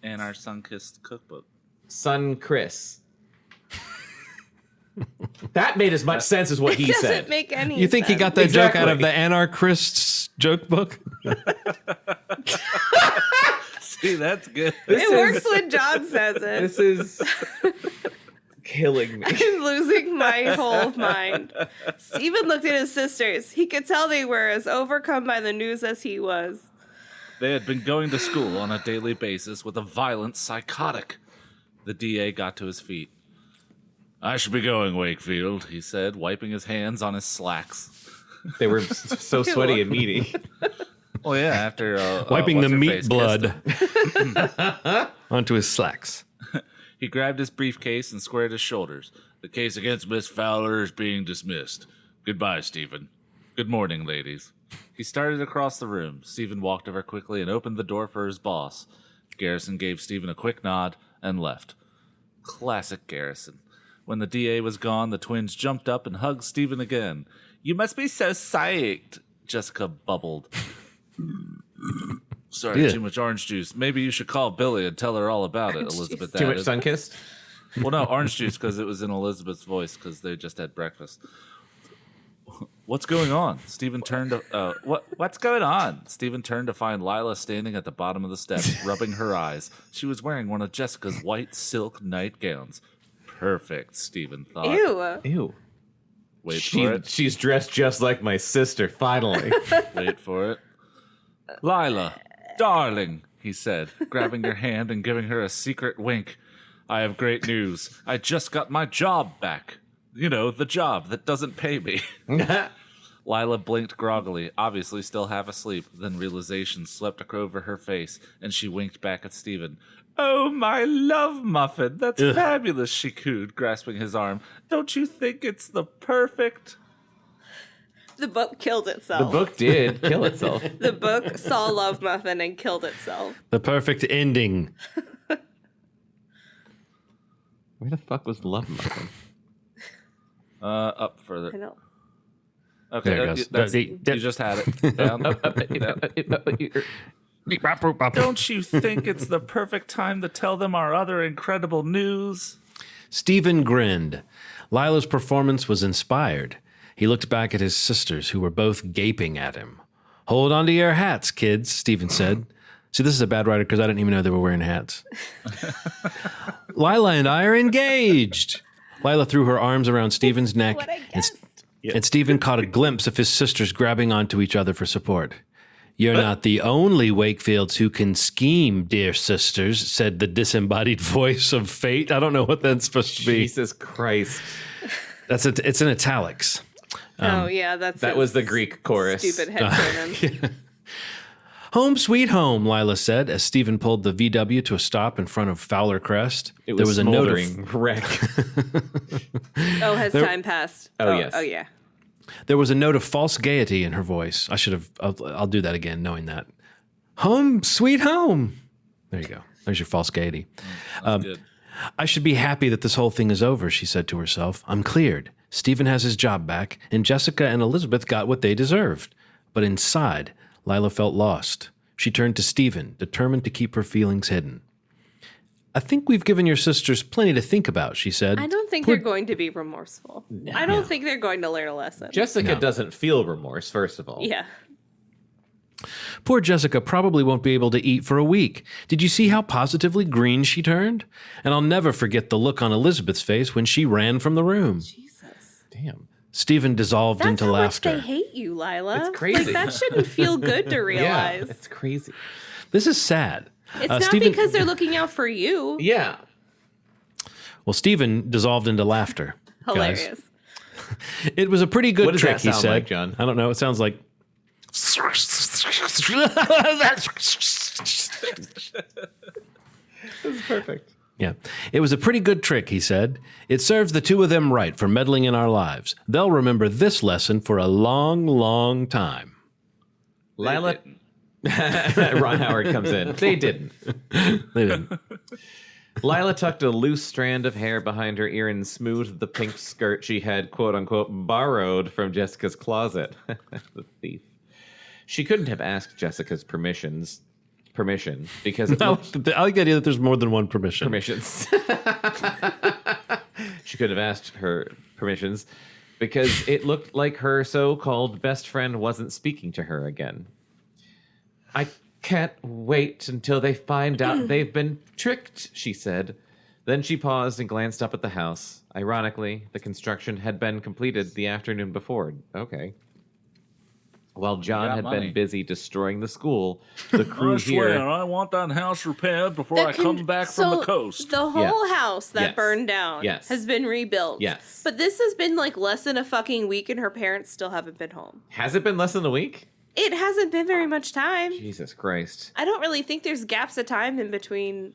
And our sun-kissed cookbook. son Chris. That made as much sense as what he It doesn't said. make any You think he sense. got that joke out of Exactly. the Anarchists joke book? See, that's good. It works when John says it. This is killing me. I'm losing my whole mind. Stephen looked at his sisters. He could tell they were as overcome by the news as he was. They had been going to school on a daily basis with a violent psychotic. The DA got to his feet. I should be going, Wakefield, he said, wiping his hands on his slacks. They were so sweaty and meaty. Oh, yeah, after... Wiping the meat what's-her-face kissed him. blood onto his slacks. He grabbed his briefcase and squared his shoulders. The case against Miss Fowler is being dismissed. Goodbye, Stephen. Good morning, ladies. He started across the room. Stephen walked over quickly and opened the door for his boss. Garrison gave Stephen a quick nod and left. Classic Garrison. When the DA was gone, the twins jumped up and hugged Stephen again. You must be so psyched, Jessica bubbled. Sorry, Yeah. too much orange juice. Maybe you should call Billy and tell her all about it, Elizabeth Too much added. sun-kissed? Well, no, orange juice because it was in Elizabeth's voice because they just had breakfast. What's going on? Stephen turned to... What's going on? Stephen turned to find Lila standing at the bottom of the steps, rubbing her eyes. She was wearing one of Jessica's white silk nightgowns. Perfect, Stephen thought. Ew. Ew. Wait for it. She's dressed just like my sister, finally. Wait for it. Lila, darling, he said, grabbing her hand and giving her a secret wink. I have great news. I just got my job back. You know, the job that doesn't pay me. Lila blinked groggily, obviously still half asleep. Then realization swept over her face, and she winked back at Stephen. Oh, my love muffin. That's fabulous, she cooed, grasping his arm. Don't you think it's the perfect... The book killed The itself. book did kill itself. The book saw Love Muffin and killed itself. The perfect ending. Where the fuck was Love Muffin? Up further. I know. Okay, There it goes. you just had it. Down. Don't you think it's the perfect time to tell them our other incredible news? Stephen grinned. Lila's performance was inspired. He looked back at his sisters, who were both gaping at him. Hold on to your hats, kids, Stephen said. See, this is a bad writer because I didn't even know they were wearing hats. Lila and I are engaged. Lila threw her arms around Stephen's neck, What I and, guessed. and Stephen caught a glimpse of his sisters grabbing onto each other for support. You're not the only Wakefields who can scheme, dear sisters, said the disembodied voice of fate. I don't know what that's supposed to be. Jesus Christ. It's in italics. Oh, yeah, that's That his was the Greek chorus. Stupid headcanon. Home sweet home, Lila said, as Stephen pulled the VW to a stop in front of Fowler Crest. It was there was a note smoldering wreck. Oh, has time passed? Oh, yes. Oh, yeah. There was a note of false gaiety in her voice. I'll do that again, knowing that. Home sweet home. There you go. There's your false gaiety. Good. I should be happy that this whole thing is over, she said to herself. I'm cleared. Stephen has his job back, and Jessica and Elizabeth got what they deserved. But inside, Lila felt lost. She turned to Stephen, determined to keep her feelings hidden. I think we've given your sisters plenty to think about, she said. I don't think they're going to be remorseful. I don't think they're going to learn a lesson. Jessica doesn't feel remorse, first of all. Yeah. Poor Jessica probably won't be able to eat for a week. Did you see how positively green she turned? And I'll never forget the look on Elizabeth's face when she ran from the room. Jesus. Damn. Stephen dissolved That's into how laughter. much they hate you, Lila. It's crazy. Like, that shouldn't feel good to Yeah, realize. it's crazy. This is sad. It's not Stephen, because they're looking out for you. Yeah. Well, Stephen dissolved into laughter. guys. Hilarious. It was a pretty good What does trick, that he sound said. like, John? I don't know. It sounds like. This is perfect. Yeah. It was a pretty good trick, he said. It serves the two of them right for meddling in our lives. They'll remember this lesson for a long, long time. Lila, Ron Howard comes in. They didn't. They didn't. Lila tucked a loose strand of hair behind her ear and smoothed the pink skirt she had, quote unquote, borrowed from Jessica's closet. The thief. She couldn't have asked Jessica's permission because I like the idea that there's more than one permissions. She could have asked her permissions because it looked like her so-called best friend wasn't speaking to her again. I can't wait until they find out they've been tricked, she said. Then she paused and glanced up at the house. Ironically, the construction had been completed the afternoon before. Okay. While John had been busy destroying the school, the crew here... I want that house repaired before I come back from the coast. The whole house that burned down has been rebuilt. Yes. But this has been like less than a fucking week and her parents still haven't been home. Has it been less than a week? It hasn't been very much time. Jesus Christ. I don't really think there's gaps of time in between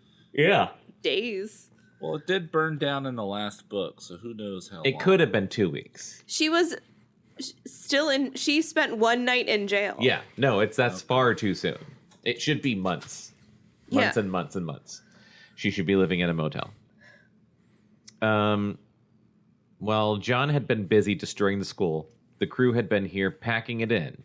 days. Well, it did burn down in the last book, so who knows how long. It could have been 2 weeks. She was still in... She spent one night in jail. Yeah. No, that's far too soon. It should be months. Months and months and months. She should be living in a motel. While John had been busy destroying the school, the crew had been here packing it in.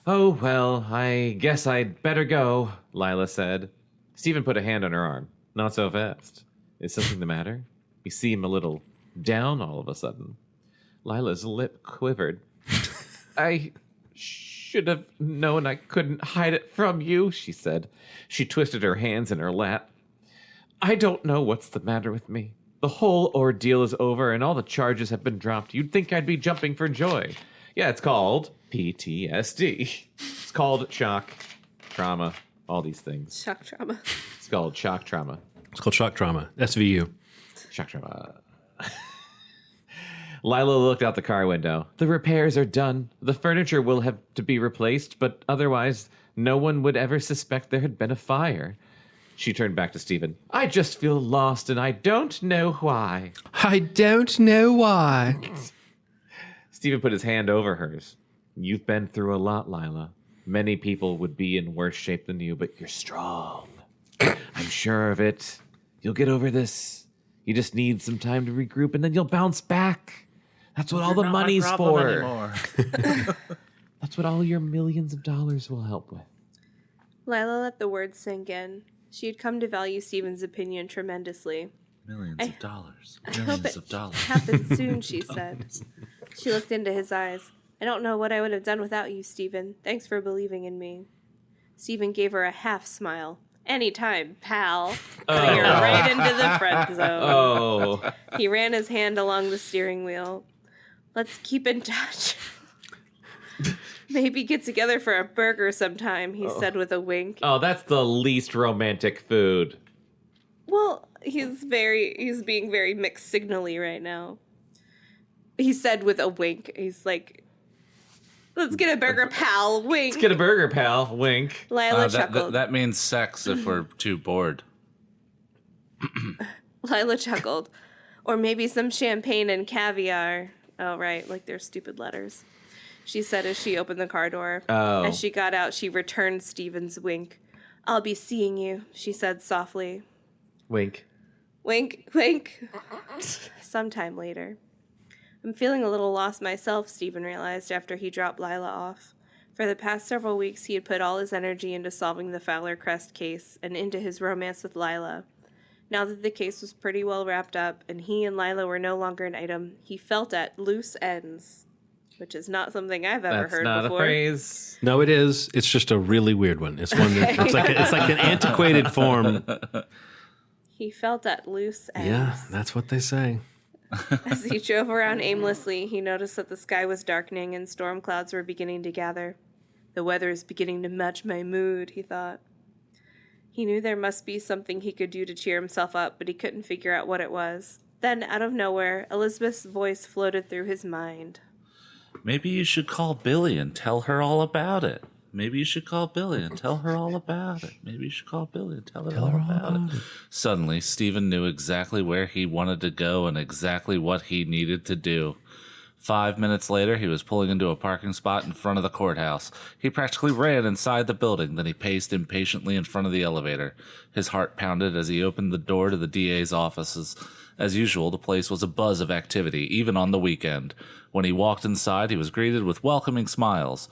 Oh, well, I guess I'd better go, Lila said. Stephen put a hand on her arm. Not so fast. Is something the matter? You seem a little down all of a sudden. Lila's lip quivered. I should have known I couldn't hide it from you, she said. She twisted her hands in her lap. I don't know what's the matter with me. The whole ordeal is over and all the charges have been dropped. You'd think I'd be jumping for joy. Yeah, it's called PTSD. It's called shock, trauma, all these things. Shock trauma. It's called shock trauma. It's called shock trauma. SVU. Shock trauma. Lila looked out the car window. The repairs are done. The furniture will have to be replaced, but otherwise no one would ever suspect there had been a fire. She turned back to Stephen. I just feel lost and I don't know why. I don't know why. Stephen put his hand over hers. You've been through a lot, Lila. Many people would be in worse shape than you, but you're strong. I'm sure of it. You'll get over this. You just need some time to regroup, and then you'll bounce back. That's what all the money's for. That's what all your millions of dollars will help with. Lila let the words sink in. She had come to value Stephen's opinion tremendously. Millions of dollars. I hope Millions it of dollars. happens soon, she said. She looked into his eyes. I don't know what I would have done without you, Stephen. Thanks for believing in me. Stephen gave her a half smile. Anytime, pal. Oh. You're right into the friend zone. Oh. He ran his hand along the steering wheel. Let's keep in touch. Maybe get together for a burger sometime, he said with a wink. Oh, that's the least romantic food. Well, he's being very mixed signally right now. He said with a wink. He's like, let's get a burger, pal. Wink. Let's get a burger, pal. Wink. Lila chuckled. That means sex if we're too bored. Lila chuckled. Or maybe some champagne and caviar. Oh, right. Like their stupid letters. She said as she opened the car door. Oh. As she got out, she returned Stephen's wink. I'll be seeing you, she said softly. Wink. Wink, wink. Sometime later. I'm feeling a little lost myself, Stephen realized after he dropped Lila off. For the past several weeks, he had put all his energy into solving the Fowler Crest case and into his romance with Lila. Now that the case was pretty well wrapped up and he and Lila were no longer an item, he felt at loose ends, which is not something I've ever heard before. That's not a phrase. No, it is. It's just a really weird one. It's one that it's like an antiquated form. He felt at loose ends. Yeah, that's what they say. As he drove around aimlessly, he noticed that the sky was darkening and storm clouds were beginning to gather. The weather is beginning to match my mood, he thought. He knew there must be something he could do to cheer himself up, but he couldn't figure out what it was. Then, out of nowhere, Elizabeth's voice floated through his mind. Maybe you should call Billy and tell her all about it. Maybe you should call Billy and tell her all about it. Maybe you should call Billy and tell her all about it. Suddenly, Stephen knew exactly where he wanted to go and exactly what he needed to do. 5 minutes later, he was pulling into a parking spot in front of the courthouse. He practically ran inside the building, then he paced impatiently in front of the elevator. His heart pounded as he opened the door to the DA's offices. As usual, the place was a buzz of activity, even on the weekend. When he walked inside, he was greeted with welcoming smiles.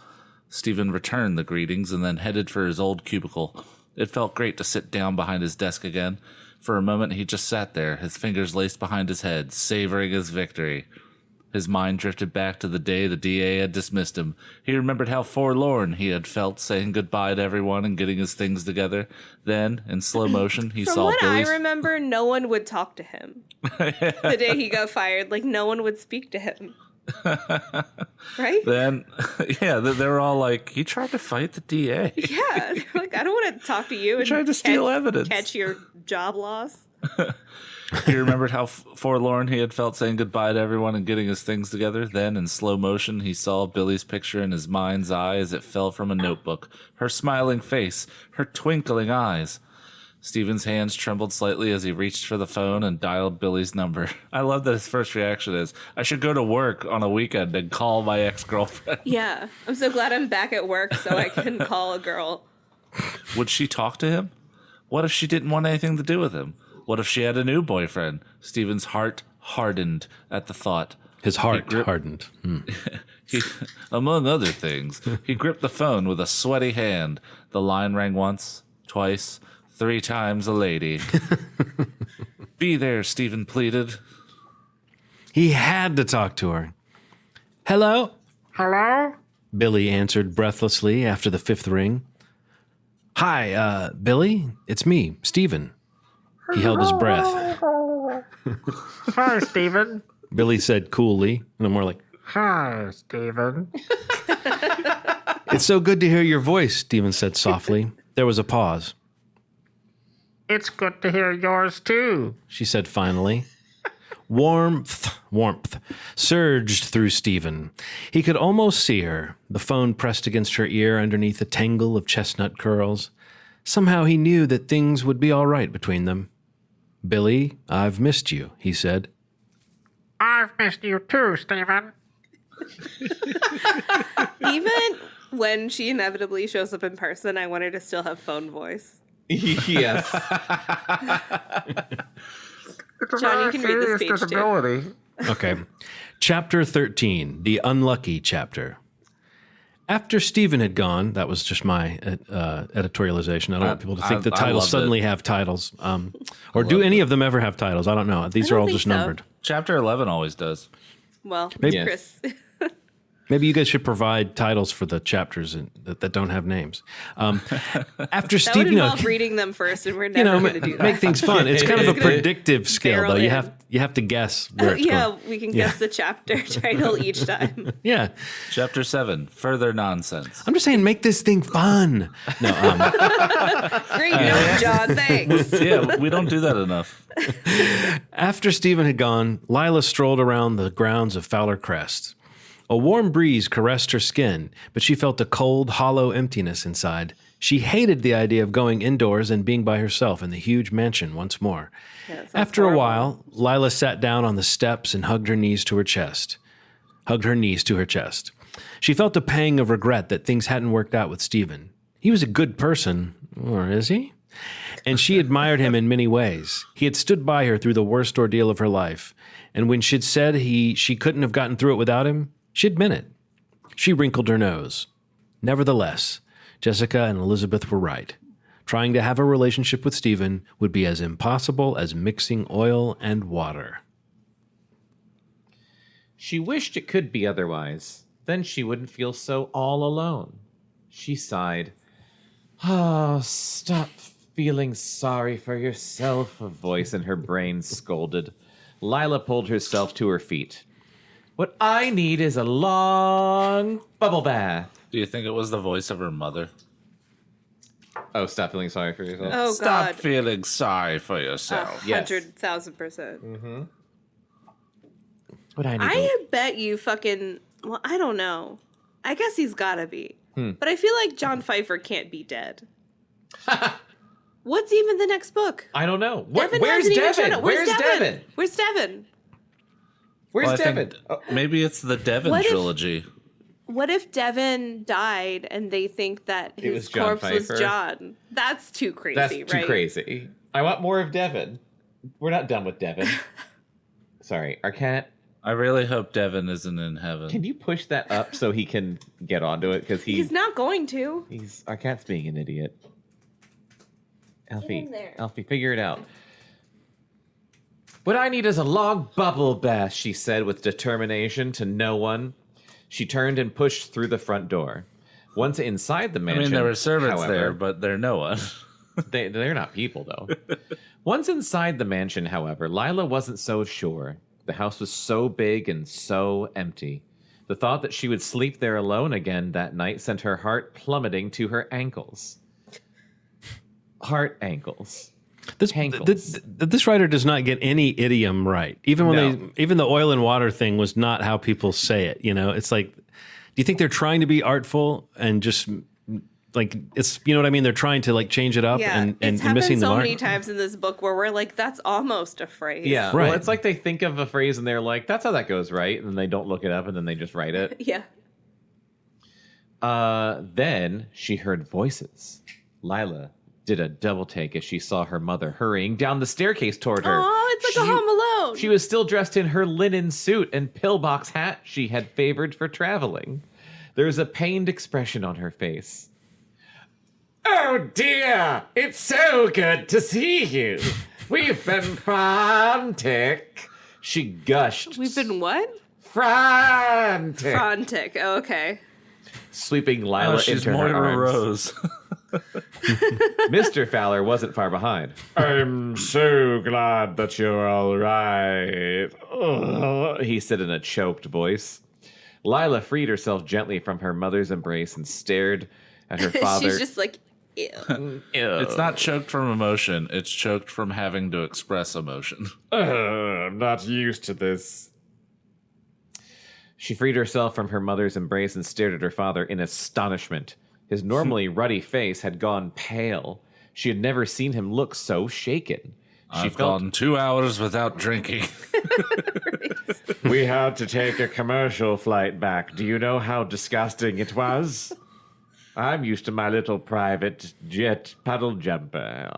Stephen returned the greetings and then headed for his old cubicle. It felt great to sit down behind his desk again. For a moment, he just sat there, his fingers laced behind his head, savoring his victory. His mind drifted back to the day the DA had dismissed him. He remembered how forlorn he had felt saying goodbye to everyone and getting his things together. Then, in slow motion, he From saw what Billy's... I remember, no one would talk to him. The day he got fired, like, no one would speak to him. Right? Then, yeah, they were all like, he tried to fight the DA. Yeah. They're like, I don't want to talk to you. He tried to steal evidence. Catch your job loss. He remembered how forlorn he had felt saying goodbye to everyone and getting his things together. Then, in slow motion, he saw Billy's picture in his mind's eye as it fell from a notebook. Her smiling face, her twinkling eyes. Stephen's hands trembled slightly as he reached for the phone and dialed Billy's number. I love that his first reaction is, I should go to work on a weekend and call my ex-girlfriend. Yeah. I'm so glad I'm back at work so I can call a girl. Would she talk to him? What if she didn't want anything to do with him? What if she had a new boyfriend? Stephen's heart hardened at the thought. His heart hardened. He, among other things, he gripped the phone with a sweaty hand. The line rang once, twice, 3 times a lady. Be there, Stephen pleaded. He had to talk to her. Hello? Hello? Billy answered breathlessly after the 5th ring. Hi, Billy. It's me, Stephen. He held his breath. Hi, Stephen. Billy said coolly, and more like, Hi, Stephen. It's so good to hear your voice, Stephen said softly. There was a pause. It's good to hear yours, too. She said finally. Warmth surged through Stephen. He could almost see her, the phone pressed against her ear underneath a tangle of chestnut curls. Somehow he knew that things would be all right between them. Billy, I've missed you, he said. I've missed you, too, Stephen. Even when she inevitably shows up in person, I want her to still have phone voice. Yes. It's a John, you very can read this serious page, too. disability. Okay. Chapter 13, the unlucky chapter. After Stephen had gone, that was just my editorialization. I don't want people to think the titles suddenly have titles. Or do any of them ever have titles? I don't know. These are all just numbered. Chapter 11 always does. Well, Maybe- Yes. Chris. Maybe you guys should provide titles for the chapters that don't have names. After That would Stephen, involve reading them first, and we're never going to do that. make things fun. It's kind of a It's gonna predictive skill, barrel though. in. You have to guess where it's Yeah, going. we can guess the chapter title each time. Yeah, Chapter 7, further nonsense. I'm just saying, make this thing fun. No, Great note, John. Thanks. Yeah, we don't do that enough. After Stephen had gone, Lila strolled around the grounds of Fowler Crest. A warm breeze caressed her skin, but she felt a cold, hollow emptiness inside. She hated the idea of going indoors and being by herself in the huge mansion once more. Yeah, it sounds After a horrible. while, Lila sat down on the steps and hugged her knees to her chest. She felt a pang of regret that things hadn't worked out with Stephen. He was a good person, or is he? And she admired him in many ways. He had stood by her through the worst ordeal of her life, and when she'd said she couldn't have gotten through it without him, she'd meant it. She wrinkled her nose. Nevertheless, Jessica and Elizabeth were right. Trying to have a relationship with Stephen would be as impossible as mixing oil and water. She wished it could be otherwise. Then she wouldn't feel so all alone. She sighed. Oh, stop feeling sorry for yourself, a voice in her brain scolded. Lila pulled herself to her feet. What I need is a long bubble bath. Do you think it was the voice of her mother? Oh, stop feeling sorry for yourself. Oh, Stop God. feeling sorry for yourself. Yes. 100,000%. What I need I bet you fucking. Well, I don't know. I guess he's gotta be. But I feel like John Pfeiffer can't be dead. What's even the next book? I don't know. Devin Where's hasn't even shown Devin? up. Where's Devin? Where's Devin? Where's Devin? Maybe it's the Devin trilogy. What if Devin died and they think that his corpse was John? That's too crazy, That's right? too crazy. I want more of Devin. We're not done with Devin. Sorry, our cat. I really hope Devin isn't in heaven. Can you push that up so he can get onto it? Because he's not going to. Our cat's being an idiot. Alfie, figure it out. What I need is a long bubble bath, she said with determination to no one. She turned and pushed through the front door. Once inside the mansion, there were servants there, but they're no one. They're not people, though. Once inside the mansion, however, Lila wasn't so sure. The house was so big and so empty. The thought that she would sleep there alone again that night sent her heart plummeting to her ankles. Heart ankles. This writer does not get any idiom right. Even when even the oil and water thing was not how people say it. You know, it's like, do you think they're trying to be artful and just like it's, you know what I mean? They're trying to like change it up and missing the mark. So many times in this book where we're like, that's almost a phrase. Yeah, right. Well, it's like they think of a phrase and they're like, that's how that goes, right? And then they don't look it up and then they just write it. Yeah. Then she heard voices. Lila did a double take as she saw her mother hurrying down the staircase toward her. Oh, it's like a Home Alone. She was still dressed in her linen suit and pillbox hat she had favored for traveling. There was a pained expression on her face. Oh dear, it's so good to see you. We've been frantic. She gushed. We've been what? Frantic. Frantic. Oh, okay. Sweeping Lila she's into her Moira arms. Rose. Mr. Fowler wasn't far behind. I'm so glad that you're all right. He said in a choked voice. Lila freed herself gently from her mother's embrace and stared at her father. She's just like, ew. It's not choked from emotion. It's choked from having to express emotion. I'm not used to this. She freed herself from her mother's embrace and stared at her father in astonishment. His normally ruddy face had gone pale. She had never seen him look so shaken. I've gone 2 hours without drinking. We had to take a commercial flight back. Do you know how disgusting it was? I'm used to my little private jet puddle jumper.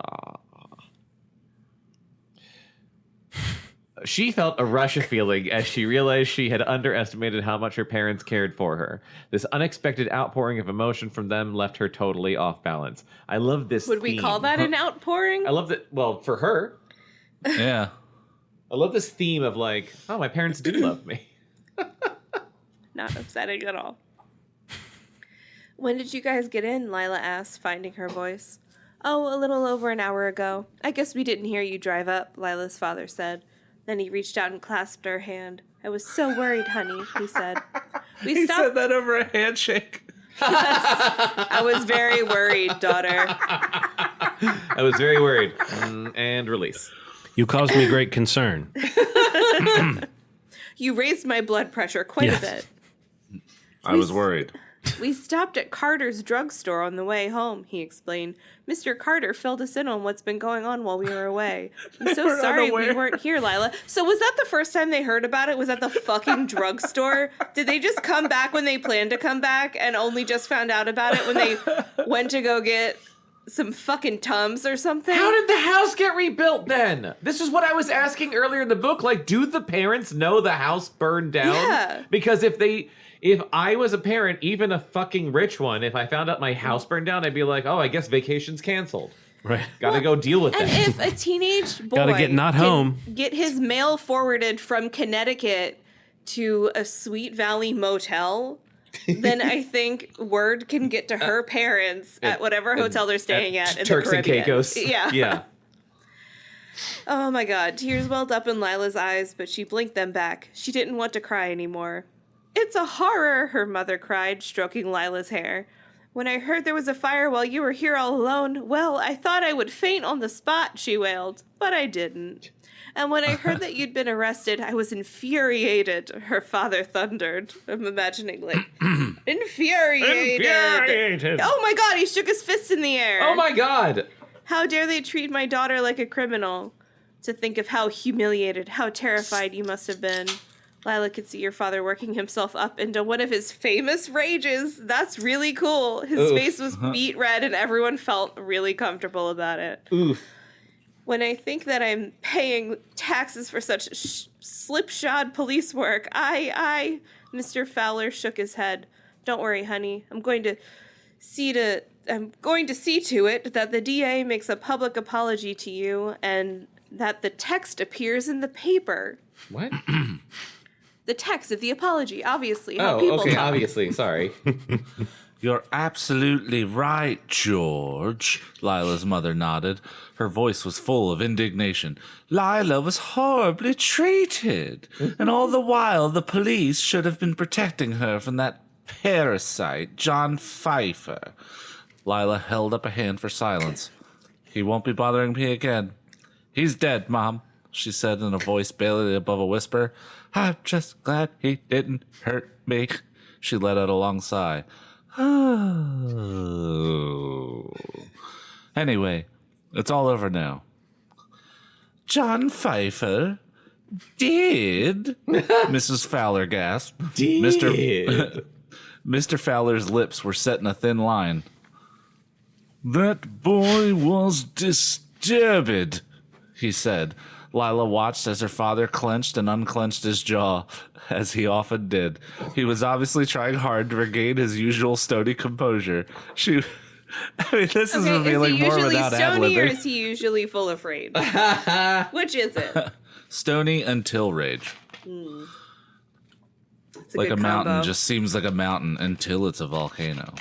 She felt a rush of feeling as she realized she had underestimated how much her parents cared for her. This unexpected outpouring of emotion from them left her totally off balance. I love this Would we theme. call that an outpouring? I love that. Well, for her, Yeah. I love this theme of like, oh, my parents do love me. Not upsetting at all. When did you guys get in? Lila asked, finding her voice. Oh, a little over an hour ago. I guess we didn't hear you drive up, Lila's father said. Then he reached out and clasped her hand. I was so worried, honey, he said. He said that over a handshake. I was very worried, daughter. I was very worried. And release. You caused me great concern. You raised my blood pressure quite a bit. I was worried. We stopped at Carter's drugstore on the way home, he explained. Mr. Carter filled us in on what's been going on while we were away. I'm so sorry we weren't here, Lila. So was that the first time they heard about it? Was at the fucking drugstore? Did they just come back when they planned to come back and only just found out about it when they went to go get some fucking Tums or something? How did the house get rebuilt then? This is what I was asking earlier in the book. Like, do the parents know the house burned down? Yeah. Because if I was a parent, even a fucking rich one, if I found out my house burned down, I'd be like, oh, I guess vacation's canceled. Right. Gotta go deal with And that. if a teenage boy Gotta get not home. Get his mail forwarded from Connecticut to a Sweet Valley motel, then I think word can get to her parents at whatever hotel they're staying at in Turks the and Caribbean. Caicos. Yeah. Yeah. Oh my God. Tears welled up in Lila's eyes, but she blinked them back. She didn't want to cry anymore. It's a horror, her mother cried, stroking Lila's hair. When I heard there was a fire while you were here all alone, well, I thought I would faint on the spot, she wailed, but I didn't. And when I heard that you'd been arrested, I was infuriated, her father thundered. I'm imagining, like, infuriated. Oh my God, he shook his fist in the air. Oh my God. How dare they treat my daughter like a criminal? To think of how humiliated, how terrified you must have been. Lila could see your father working himself up into one of his famous rages. That's really cool. His face was beet red and everyone felt really comfortable about it. Oof. When I think that I'm paying taxes for such slipshod police work, Mr. Fowler shook his head. Don't worry, honey. I'm going to see to it that the DA makes a public apology to you and that the text appears in the paper. What? The text of the apology, obviously. How Oh, people okay, talk. obviously. Sorry. You're absolutely right, George, Lila's mother nodded. Her voice was full of indignation. Lila was horribly treated, and all the while the police should have been protecting her from that parasite, John Pfeiffer. Lila held up a hand for silence. He won't be bothering me again. He's dead, Mom, she said in a voice barely above a whisper. I'm just glad he didn't hurt me. She let out a long sigh. Oh. Anyway, it's all over now. John Pfeiffer did? Mrs. Fowler gasped. Mr. Fowler's lips were set in a thin line. That boy was disturbed, he said. Lila watched as her father clenched and unclenched his jaw, as he often did. He was obviously trying hard to regain his usual stony composure. This is revealing more without stony or ad-libbing. is he usually full of rage? Which is it? Stony until rage. It's Like good a mountain combo. just seems like a mountain until it's a volcano.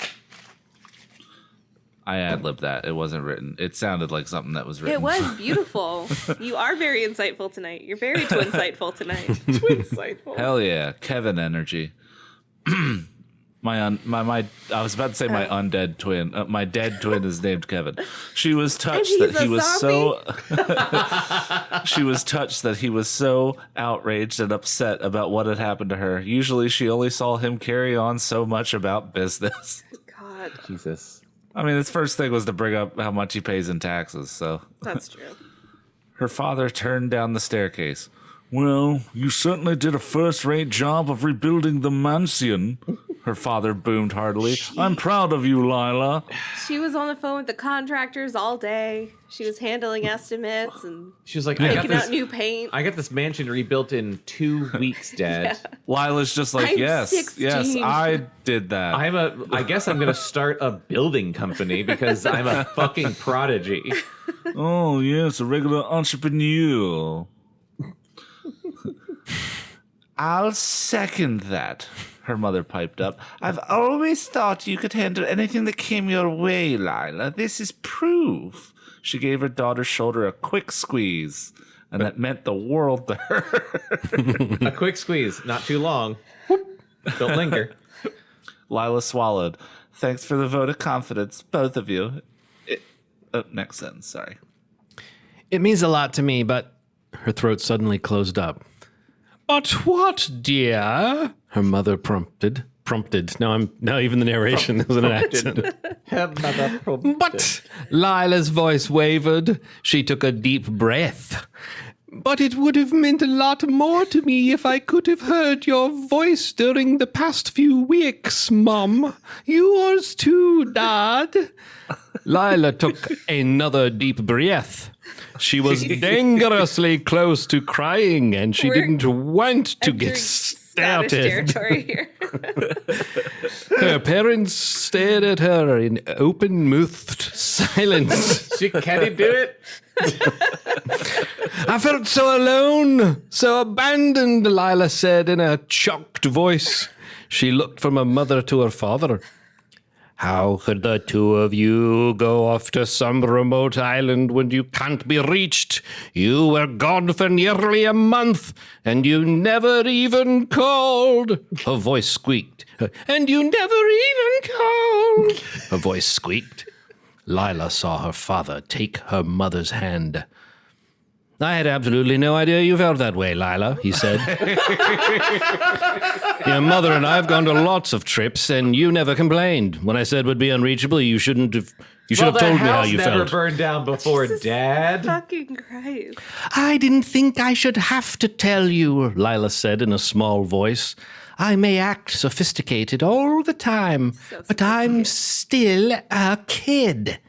I ad-libbed that. It wasn't written. It sounded like something that was written. It was beautiful. You are very insightful tonight. You're very twin-sightful tonight. Twin-sightful. Hell yeah, Kevin energy. I was about to say my undead twin. My dead twin is named Kevin. She was touched that he was so. She was touched that he was so outraged and upset about what had happened to her. Usually, she only saw him carry on so much about business. God, Jesus. I mean, his first thing was to bring up how much he pays in taxes. So that's true. her father turned down the staircase. Well, you certainly did a first-rate job of rebuilding the mansion, her father boomed heartily. I'm proud of you, Lila. She was on the phone with the contractors all day. She was handling estimates and She was like, picking out new paint. I got this mansion rebuilt in 2 weeks, Dad. Lila's just like, I'm yes, 16. I did that. I guess I'm gonna start a building company because I'm a fucking prodigy. Oh, yes, a regular entrepreneur. I'll second that, her mother piped up. I've always thought you could handle anything that came your way, Lila. This is proof. She gave her daughter's shoulder a quick squeeze, and that meant the world to her. A quick squeeze, not too long. Don't linger. Lila swallowed. Thanks for the vote of confidence, both of you. Next sentence, sorry. It means a lot to me, but her throat suddenly closed up. But what, dear? Her mother prompted. Now even the narration is an accent. But Lila's voice wavered. She took a deep breath. But it would have meant a lot more to me if I could have heard your voice during the past few weeks, Mum. Yours too, Dad. Lila took another deep breath. She was dangerously close to crying, and she didn't want to get Scottish started. territory here. Her parents stared at her in open-mouthed silence. Can he do it? I felt so alone, so abandoned, Lila said in a choked voice. She looked from her mother to her father. How could the two of you go off to some remote island when you can't be reached? You were gone for nearly a month, and you never even called. Her voice squeaked. And you never even called. Her voice squeaked. Lila saw her father take her mother's hand. I had absolutely no idea you felt that way, Lila, he said. Your mother and I have gone to lots of trips, and you never complained. When I said we'd be unreachable, you shouldn't have You should have told me how you never felt. burned down before, Jesus Dad. fucking Christ. I didn't think I should have to tell you, Lila said in a small voice. I may act sophisticated all the time, but I'm still a kid.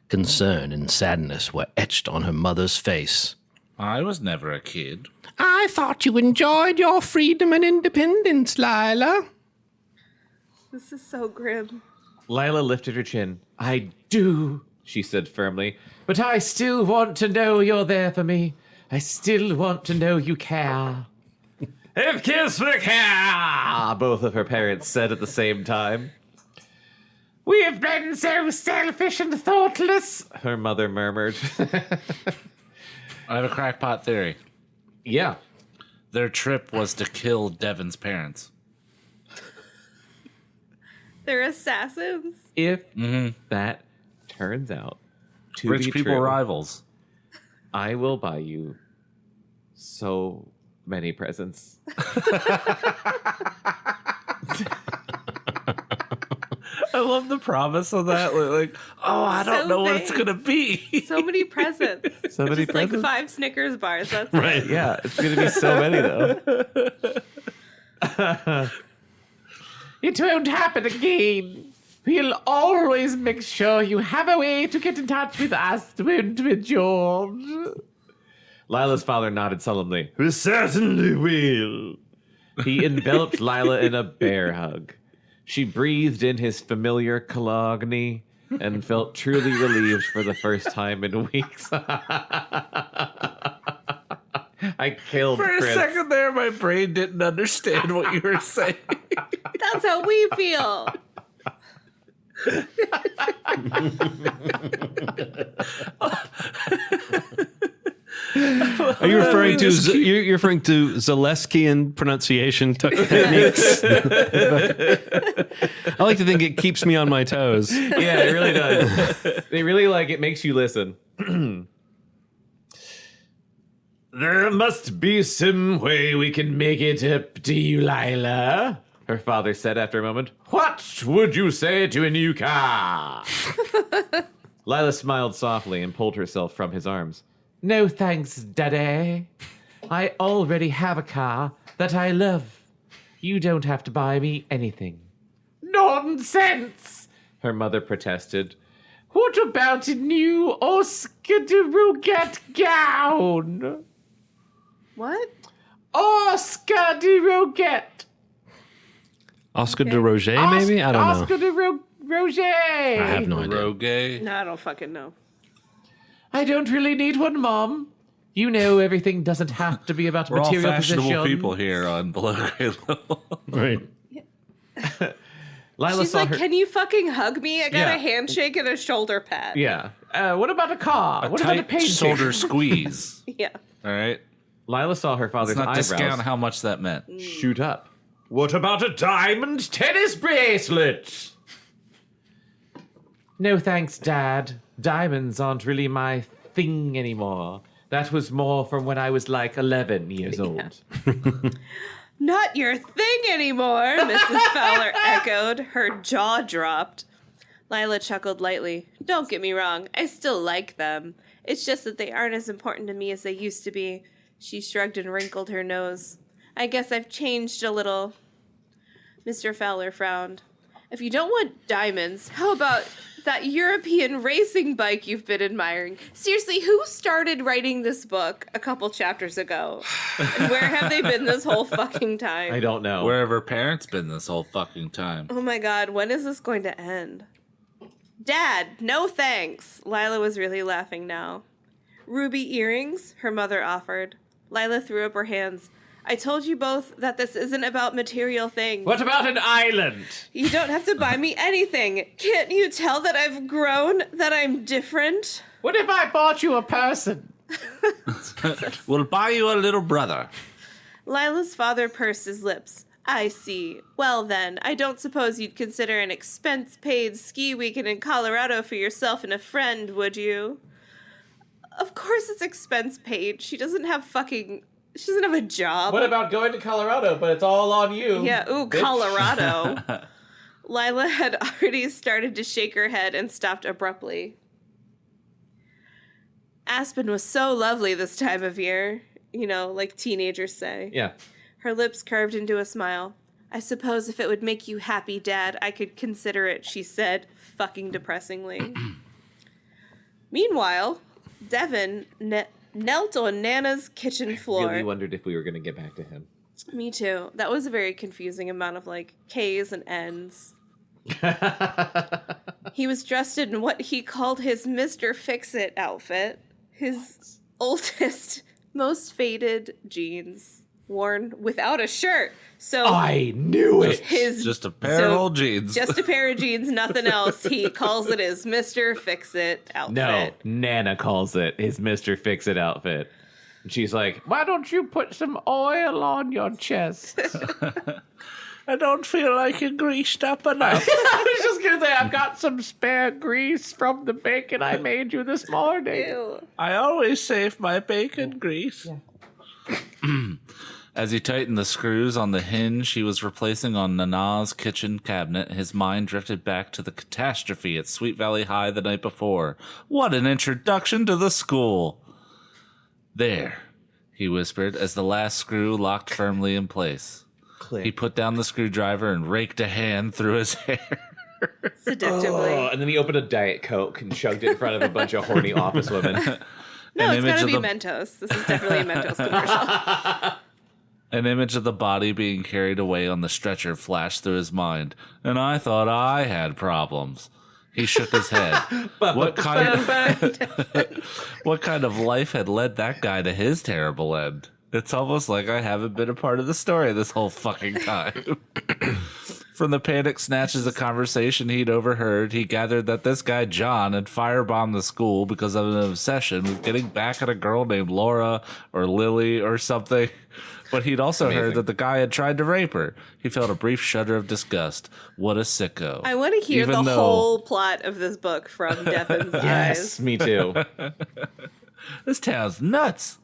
Concern and sadness were etched on her mother's face. I was never a kid. I thought you enjoyed your freedom and independence, Lila. This is so grim. Lila lifted her chin. I do, she said firmly, but I still want to know you're there for me. I still want to know you care. If kiss for care, both of her parents said at the same time. We have been so selfish and thoughtless, her mother murmured. I have a crackpot theory. Yeah. Their trip was to kill Devin's parents. They're assassins. If that turns out to Rich be people true, rivals. I will buy you so many presents. I love the promise of that. Like, oh, I don't So know what it's vague. going to be. So many presents. So many Just presents. like 5 Snickers bars. That's Right. Yeah, it's going to be so many, though. It won't happen again. We'll always make sure you have a way to get in touch with us, won't we, George? Lila's father nodded solemnly. We certainly will. He enveloped Lila in a bear hug. She breathed in his familiar cologne and felt truly relieved for the first time in weeks. I killed For a Chris. second there, my brain didn't understand what you were saying. That's how we feel. Are you referring to you're referring to Zaleskian pronunciation techniques? I like to think it keeps me on my toes. Yeah, it really does. They really it makes you listen. There must be some way we can make it up to you, Lila, her father said after a moment. What would you say to a new car? Lila smiled softly and pulled herself from his arms. No thanks, Daddy. I already have a car that I love. You don't have to buy me anything. Nonsense, her mother protested. What about a new Oscar de Roget gown? What? Oscar de Roget. Oscar de Roger, maybe? I don't know. Oscar de Roger. I have no idea. Rogue. No, I don't fucking know. I don't really need one, Mom. You know everything doesn't have to be about We're all material fashionable possession. people here on Below Grade Level. Right. Lila She's saw like, her. can you fucking hug me? I got Yeah. a handshake and a shoulder pat. Yeah. What about a car? A What about a tight painting? shoulder squeeze. Yeah. All right? Lila saw her Let's father's not eyebrows discount how much that meant. shoot up. What about a diamond tennis bracelet? No thanks, Dad. Diamonds aren't really my thing anymore. That was more from when I was like 11 years old. Not your thing anymore, Mrs. Fowler echoed. Her jaw dropped. Lila chuckled lightly. Don't get me wrong, I still like them. It's just that they aren't as important to me as they used to be. She shrugged and wrinkled her nose. I guess I've changed a little. Mr. Fowler frowned. If you don't want diamonds, how about that European racing bike you've been admiring? Seriously, who started writing this book a couple chapters ago? And where have they been this whole fucking time? I don't know. Where have her parents been this whole fucking time? Oh my god, when is this going to end? Dad, no thanks. Lila was really laughing now. Ruby earrings, her mother offered. Lila threw up her hands. I told you both that this isn't about material things. What about an island? You don't have to buy me anything. Can't you tell that I've grown, that I'm different? What if I bought you a person? We'll buy you a little brother. Lila's father pursed his lips. I see. Well then, I don't suppose you'd consider an expense-paid ski weekend in Colorado for yourself and a friend, would you? Of course it's expense-paid. She doesn't have a job. What about going to Colorado, but it's all on you? Yeah, ooh, bitch? Colorado. Lila had already started to shake her head and stopped abruptly. Aspen was so lovely this time of year, like teenagers say. Yeah. Her lips curved into a smile. I suppose if it would make you happy, Dad, I could consider it, she said, fucking depressingly. Meanwhile, Devin knelt on Nana's kitchen floor. I really wondered if we were going to get back to him. Me too. That was a very confusing amount of, K's and N's. He was dressed in what he called his Mr. Fix-It outfit. His oldest, most faded jeans, worn without a shirt. So I knew it. Just a pair of old jeans. Just a pair of jeans, nothing else. He calls it his Mr. Fix-It outfit. No, Nana calls it his Mr. Fix-It outfit. And she's like, Why don't you put some oil on your chest? I don't feel like you're greased up enough. I was just going to say, I've got some spare grease from the bacon I made you this morning. Ew. I always save my bacon grease. Yeah. As he tightened the screws on the hinge he was replacing on Nana's kitchen cabinet, his mind drifted back to the catastrophe at Sweet Valley High the night before. What an introduction to the school! There, he whispered as the last screw locked firmly in place. click. He put down the screwdriver and raked a hand through his hair. Seductively. Oh, and then he opened a Diet Coke and chugged it in front of a bunch of horny office women. No, An it's image gotta of be the- Mentos. This is definitely a Mentos commercial. An image of the body being carried away on the stretcher flashed through his mind, and I thought I had problems. He shook his head. What kind of life had led that guy to his terrible end? It's almost like I haven't been a part of the story this whole fucking time. From the panic snatches of conversation he'd overheard, he gathered that this guy John had firebombed the school because of an obsession with getting back at a girl named Laura or Lily or something. But he'd also heard that the guy had tried to rape her. He felt a brief shudder of disgust. What a sicko. I want to hear Even the though- whole plot of this book from Devin's Yes, eyes. me too. This town's nuts.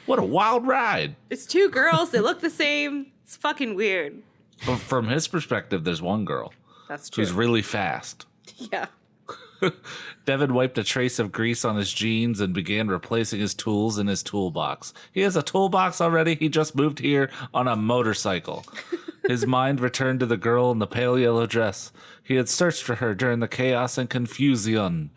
What a wild ride. It's two girls. They look the same. It's fucking weird. But from his perspective, there's one girl That's true. who's really fast. Yeah. Devin wiped a trace of grease on his jeans and began replacing his tools in his toolbox. He has a toolbox already. He just moved here on a motorcycle. His mind returned to the girl in the pale yellow dress. He had searched for her during the chaos and confusion,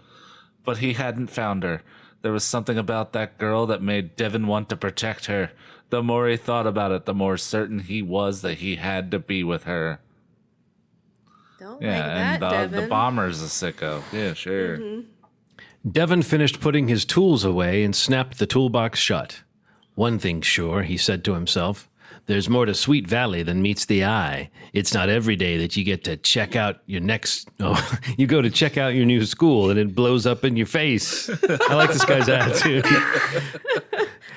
but he hadn't found her. There was something about that girl that made Devin want to protect her. The more he thought about it, the more certain he was that he had to be with her. Don't Yeah, like that, and Devin. the bomber's a sicko. Yeah, sure. Devin finished putting his tools away and snapped the toolbox shut. One thing's sure, he said to himself. There's more to Sweet Valley than meets the eye. It's not every day that you get to check out your next... Oh, you go to check out your new school and it blows up in your face. I like this guy's attitude.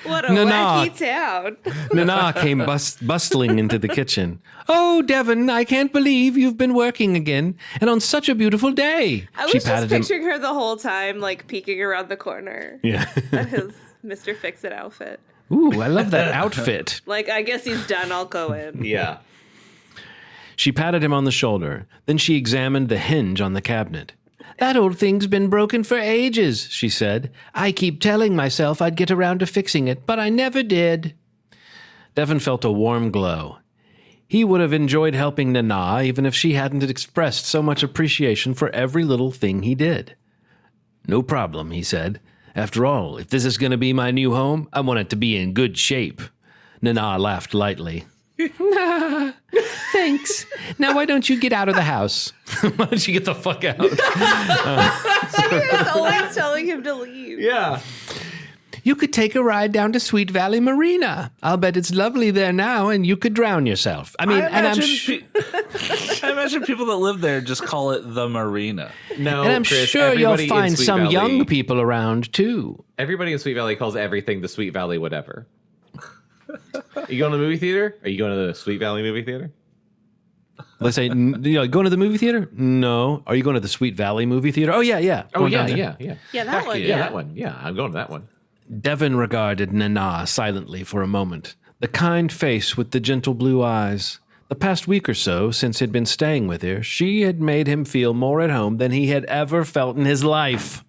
What a Nana. wacky town. Nana came bustling into the kitchen. Oh, Devin, I can't believe you've been working again, and on such a beautiful day. I was just picturing her the whole time, peeking around the corner Yeah. at his Mr. Fix-It outfit. Ooh, I love that outfit. I guess he's done. I'll go in. Yeah. She patted him on the shoulder. Then she examined the hinge on the cabinet. That old thing's been broken for ages, she said. I keep telling myself I'd get around to fixing it, but I never did. Devin felt a warm glow. He would have enjoyed helping Nana even if she hadn't expressed so much appreciation for every little thing he did. No problem, he said. After all, if this is going to be my new home, I want it to be in good shape. Nana laughed lightly. Thanks. Now why don't you get out of the house? Why don't you get the fuck out? She was always telling him to leave. Yeah. You could take a ride down to Sweet Valley Marina. I'll bet it's lovely there now, and you could drown yourself. I mean, I imagine people that live there just call it the marina. No, and I'm Chris, sure you'll everybody in find Sweet some Valley- young people around too. Everybody in Sweet Valley calls everything the Sweet Valley whatever. Are you going to the movie theater? Are you going to the Sweet Valley movie theater? Let's say, going to the movie theater? No. Are you going to the Sweet Valley movie theater? Oh, yeah. Oh, Going yeah, down there. yeah. Yeah, that one. Yeah, that one. Yeah, I'm going to that one. Devin regarded Nana silently for a moment. The kind face with the gentle blue eyes, The past week or so, since he'd been staying with her, she had made him feel more at home than he had ever felt in his life.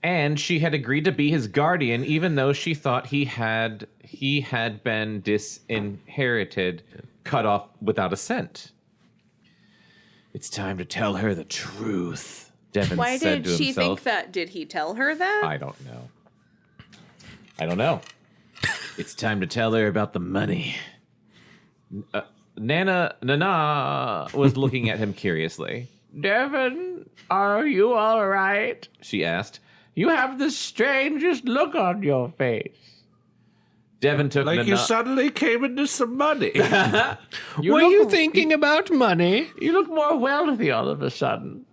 And she had agreed to be his guardian, even though she thought he had been disinherited, cut off without a cent. It's time to tell her the truth, Devin Why said did to she himself. think that? Did he tell her that? I don't know. It's time to tell her about the money. Nana was looking at him curiously. Devin, are you all right? She asked. You have the strangest look on your face. Devin took Like Nana. you suddenly came into some money. Were you thinking about money? You look more wealthy all of a sudden.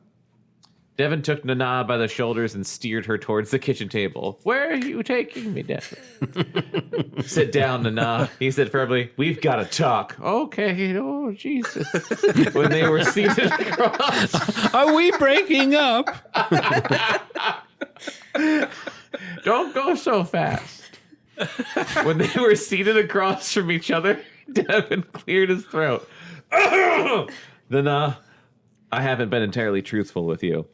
Devin took Nana by the shoulders and steered her towards the kitchen table. Where are you taking me, Devin? Sit down, Nana, he said firmly. We've got to talk. Okay, oh, Jesus. When they were seated across. Are we breaking up? Don't go so fast. When they were seated across from each other, Devin cleared his throat. Nana, I haven't been entirely truthful with you.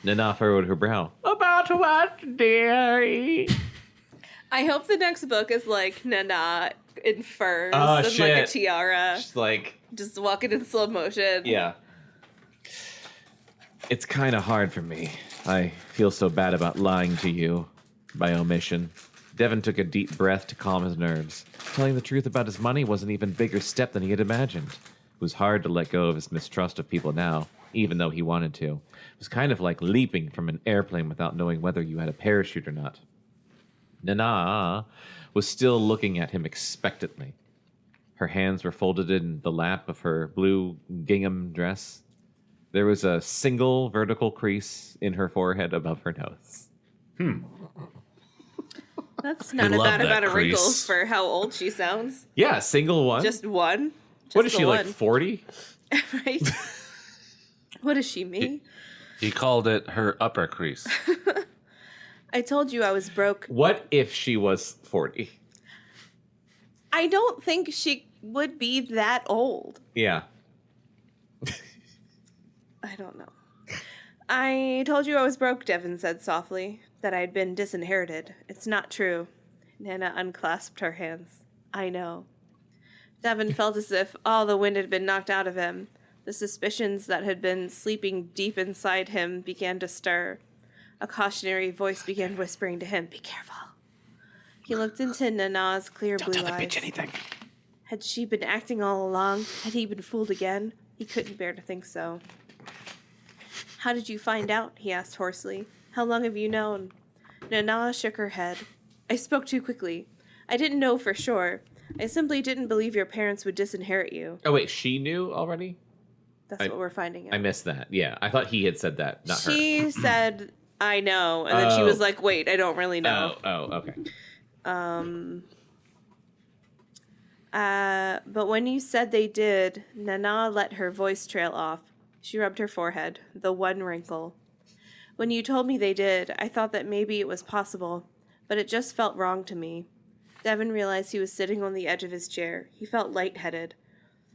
Nana furrowed her brow. About what, dearie? I hope the next book is like Nana in furs Oh, and like a shit. tiara, She's like, just walking in slow motion. yeah. It's kind of hard for me. I feel so bad about lying to you by omission. Devin took a deep breath to calm his nerves. Telling the truth about his money was an even bigger step than he had imagined. It was hard to let go of his mistrust of people now, even though he wanted to. It was kind of like leaping from an airplane without knowing whether you had a parachute or not. Nana was still looking at him expectantly. Her hands were folded in the lap of her blue gingham dress. There was a single vertical crease in her forehead above her nose. That's not a love bad that amount of crease. wrinkles for how old she sounds. Yeah, single one. Just one. Just what is the she, like one. 40? Right? What is she, me? He called it her upper crease. I told you I was broke. What if she was 40? I don't think she would be that old. Yeah. I don't know. I told you I was broke, Devin said softly, that I'd been disinherited. It's not true. Nana unclasped her hands. I know. Devin felt as if all the wind had been knocked out of him. The suspicions that had been sleeping deep inside him began to stir. A cautionary voice began whispering to him, "Be careful." He looked into Nana's clear blue eyes. Anything. Had she been acting all along? Had he been fooled again? He couldn't bear to think so. "How did you find out?" he asked hoarsely. "How long have you known?" Nana shook her head. "I spoke too quickly. I didn't know for sure. I simply didn't believe your parents would disinherit you." Oh, wait, she knew already? That's I- what we're finding out. I missed that. Yeah, I thought he had said that, not her. She said, "I know," and then she Oh. was like, "Wait, I don't really know." Okay. But when you said they did, Nana let her voice trail off. She rubbed her forehead, the one wrinkle. "When you told me they did, I thought that maybe it was possible, but it just felt wrong to me." Devin realized he was sitting on the edge of his chair. He felt lightheaded.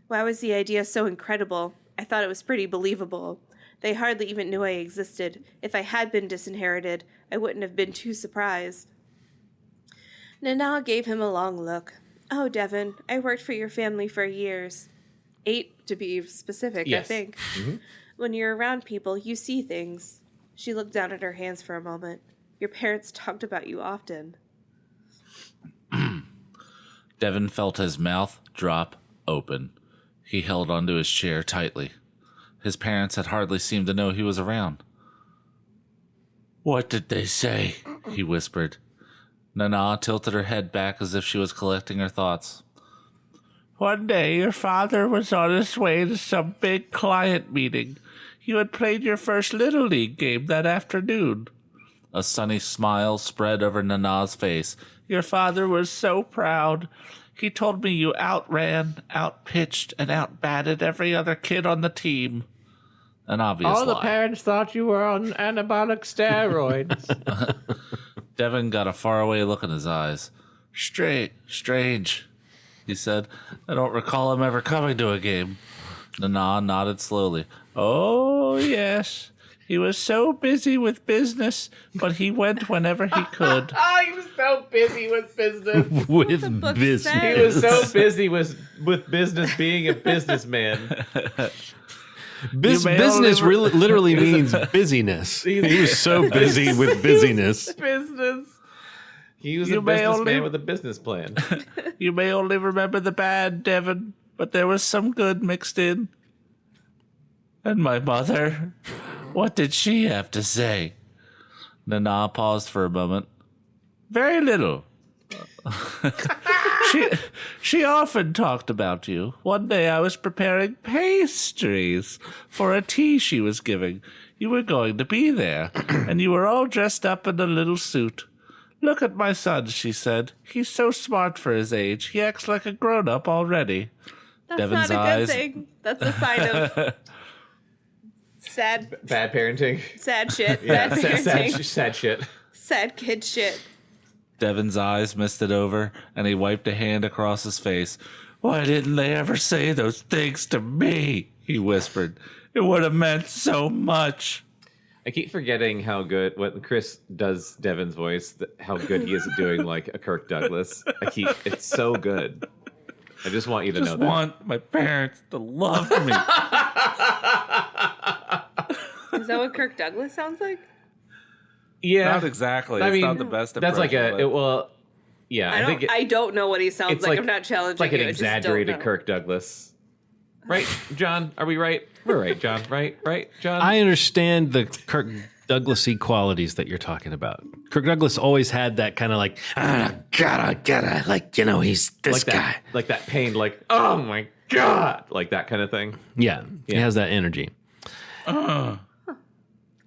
Why was the idea so incredible? I thought it was pretty believable. They hardly even knew I existed. If I had been disinherited, I wouldn't have been too surprised. Nana gave him a long look. "Oh, Devin, I worked for your family for years. 8, to be specific, I Yes. think. When you're around people, you see things." She looked down at her hands for a moment. "Your parents talked about you often." Devin felt his mouth drop open. He held onto his chair tightly. His parents had hardly seemed to know he was around. "What did they say?" he whispered. Nana tilted her head back as if she was collecting her thoughts. One day your father was on his way to some big client meeting. You had played your first Little League game that afternoon. A sunny smile spread over Nana's face. Your father was so proud. He told me you outran, outpitched, and outbatted every other kid on the team. An obvious All the lie. parents thought you were on anabolic steroids. Devin got a faraway look in his eyes. Strange. he said. I don't recall him ever coming to a game. Nana nodded slowly. Oh, yes. He was so busy with business, but he went whenever he could. Oh, he was so busy with business. With book business. says. He was so busy with business being a businessman. Business really, literally means busyness. He was so busy with busyness. Business. He was You a may businessman only- with a business plan. You may only remember the bad, Devon, but there was some good mixed in. And my mother, what did she have to say? Nana paused for a moment. Very little. she often talked about you. One day I was preparing pastries for a tea she was giving. You were going to be there, and you were all dressed up in a little suit. Look at my son, she said. He's so smart for his age. He acts like a grown-up already. That's Devin's not a good eyes. thing. That's a sign of sad Bad parenting. shit. Yeah, Bad parenting. sad shit. Sad kid shit. Devin's eyes misted over, and he wiped a hand across his face. Why didn't they ever say those things to me? He whispered. It would have meant so much. I keep forgetting how good when Chris does Devin's voice, how good he is at doing like a Kirk Douglas. It's so good. I just want you to know Just that. want my parents to love me. Is that what Kirk Douglas sounds like? Yeah, Not exactly. It's not the best That's like impression, but- yeah. I don't know what he sounds it's like. I'm not challenging It's like an you. I just don't exaggerated know. Kirk Douglas, right? John, are we right? We're right, John. Right, John. I understand the Kirk Douglas-y qualities that you're talking about. Kirk Douglas always had that kind of like, gotta, like, you know, he's this like guy. that, like that pain, like oh my god, like that kind of thing. Yeah, he has that energy.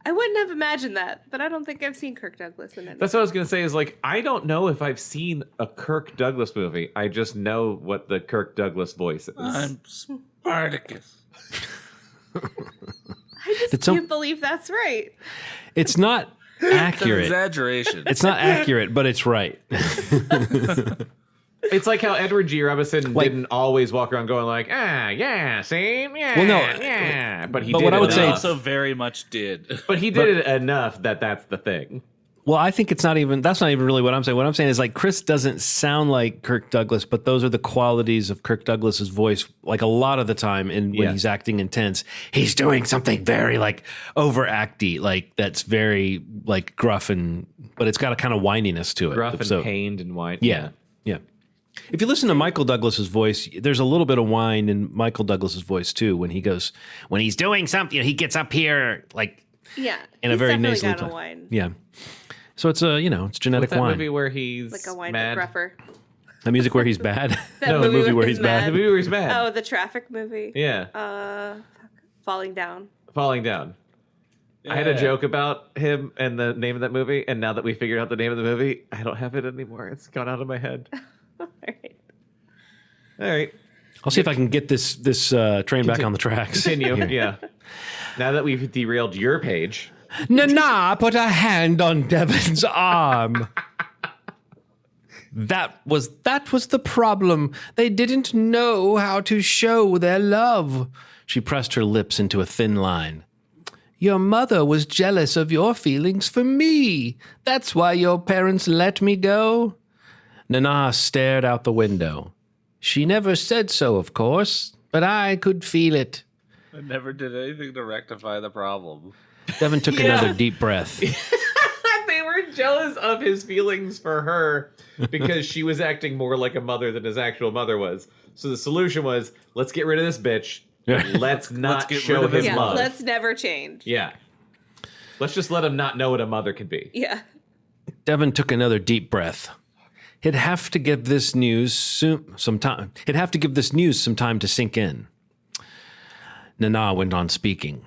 I wouldn't have imagined that, but I don't think I've seen Kirk Douglas in it. That's what I was gonna say. Is like I don't know if I've seen a Kirk Douglas movie. I just know what the Kirk Douglas voice is. I'm Spartacus. I just Did some- can't believe that's right. It's not It's an accurate. exaggeration. It's not accurate, but it's right. It's like how Edward G. Robinson Like- didn't always walk around going like, yeah, see, yeah, Well, no, yeah. But he but did what it I would say- enough. also very much did. But he did it enough that that's the thing. Well, I think that's not even really what I'm saying. What I'm saying is like Chris doesn't sound like Kirk Douglas, but those are the qualities of Kirk Douglas's voice. Like a lot of the time, when he's acting intense, he's doing something very like overacty, like that's very like gruff but it's got a kind of whininess to it. Gruff and pained and whine. Yeah. If you listen to Michael Douglas's voice, there's a little bit of whine in Michael Douglas's voice too. When he's doing something, he gets up here like Yeah. in a he's very definitely nasally got a tone. wine. Yeah. So it's it's genetic What's that wine. movie where he's Like a wine mad? gruffer. The music where he's bad. That The movie where he's bad. The movie where he's mad. Oh, the traffic movie. Yeah. Falling Down. Falling Down. I had a joke about him and the name of that movie, and now that we figured out the name of the movie, I don't have it anymore. It's gone out of my head. All right. All right. I'll see if I can get this train back on the tracks. Continue. Yeah. Now that we've derailed your page. Nana put a hand on Devin's arm. That was the problem. They didn't know how to show their love. She pressed her lips into a thin line. Your mother was jealous of your feelings for me. That's why your parents let me go. Nana stared out the window. She never said so, of course, but I could feel it. I never did anything to rectify the problem. Devin took another deep breath. They were jealous of his feelings for her because she was acting more like a mother than his actual mother was. So the solution was, let's get rid of this bitch. Let's not get show rid of his his Yeah. love. Let's never change. Yeah. Let's just let him not know what a mother can be. Yeah. Devin took another deep breath. He'd have to give this news some time to sink in. Nana went on speaking.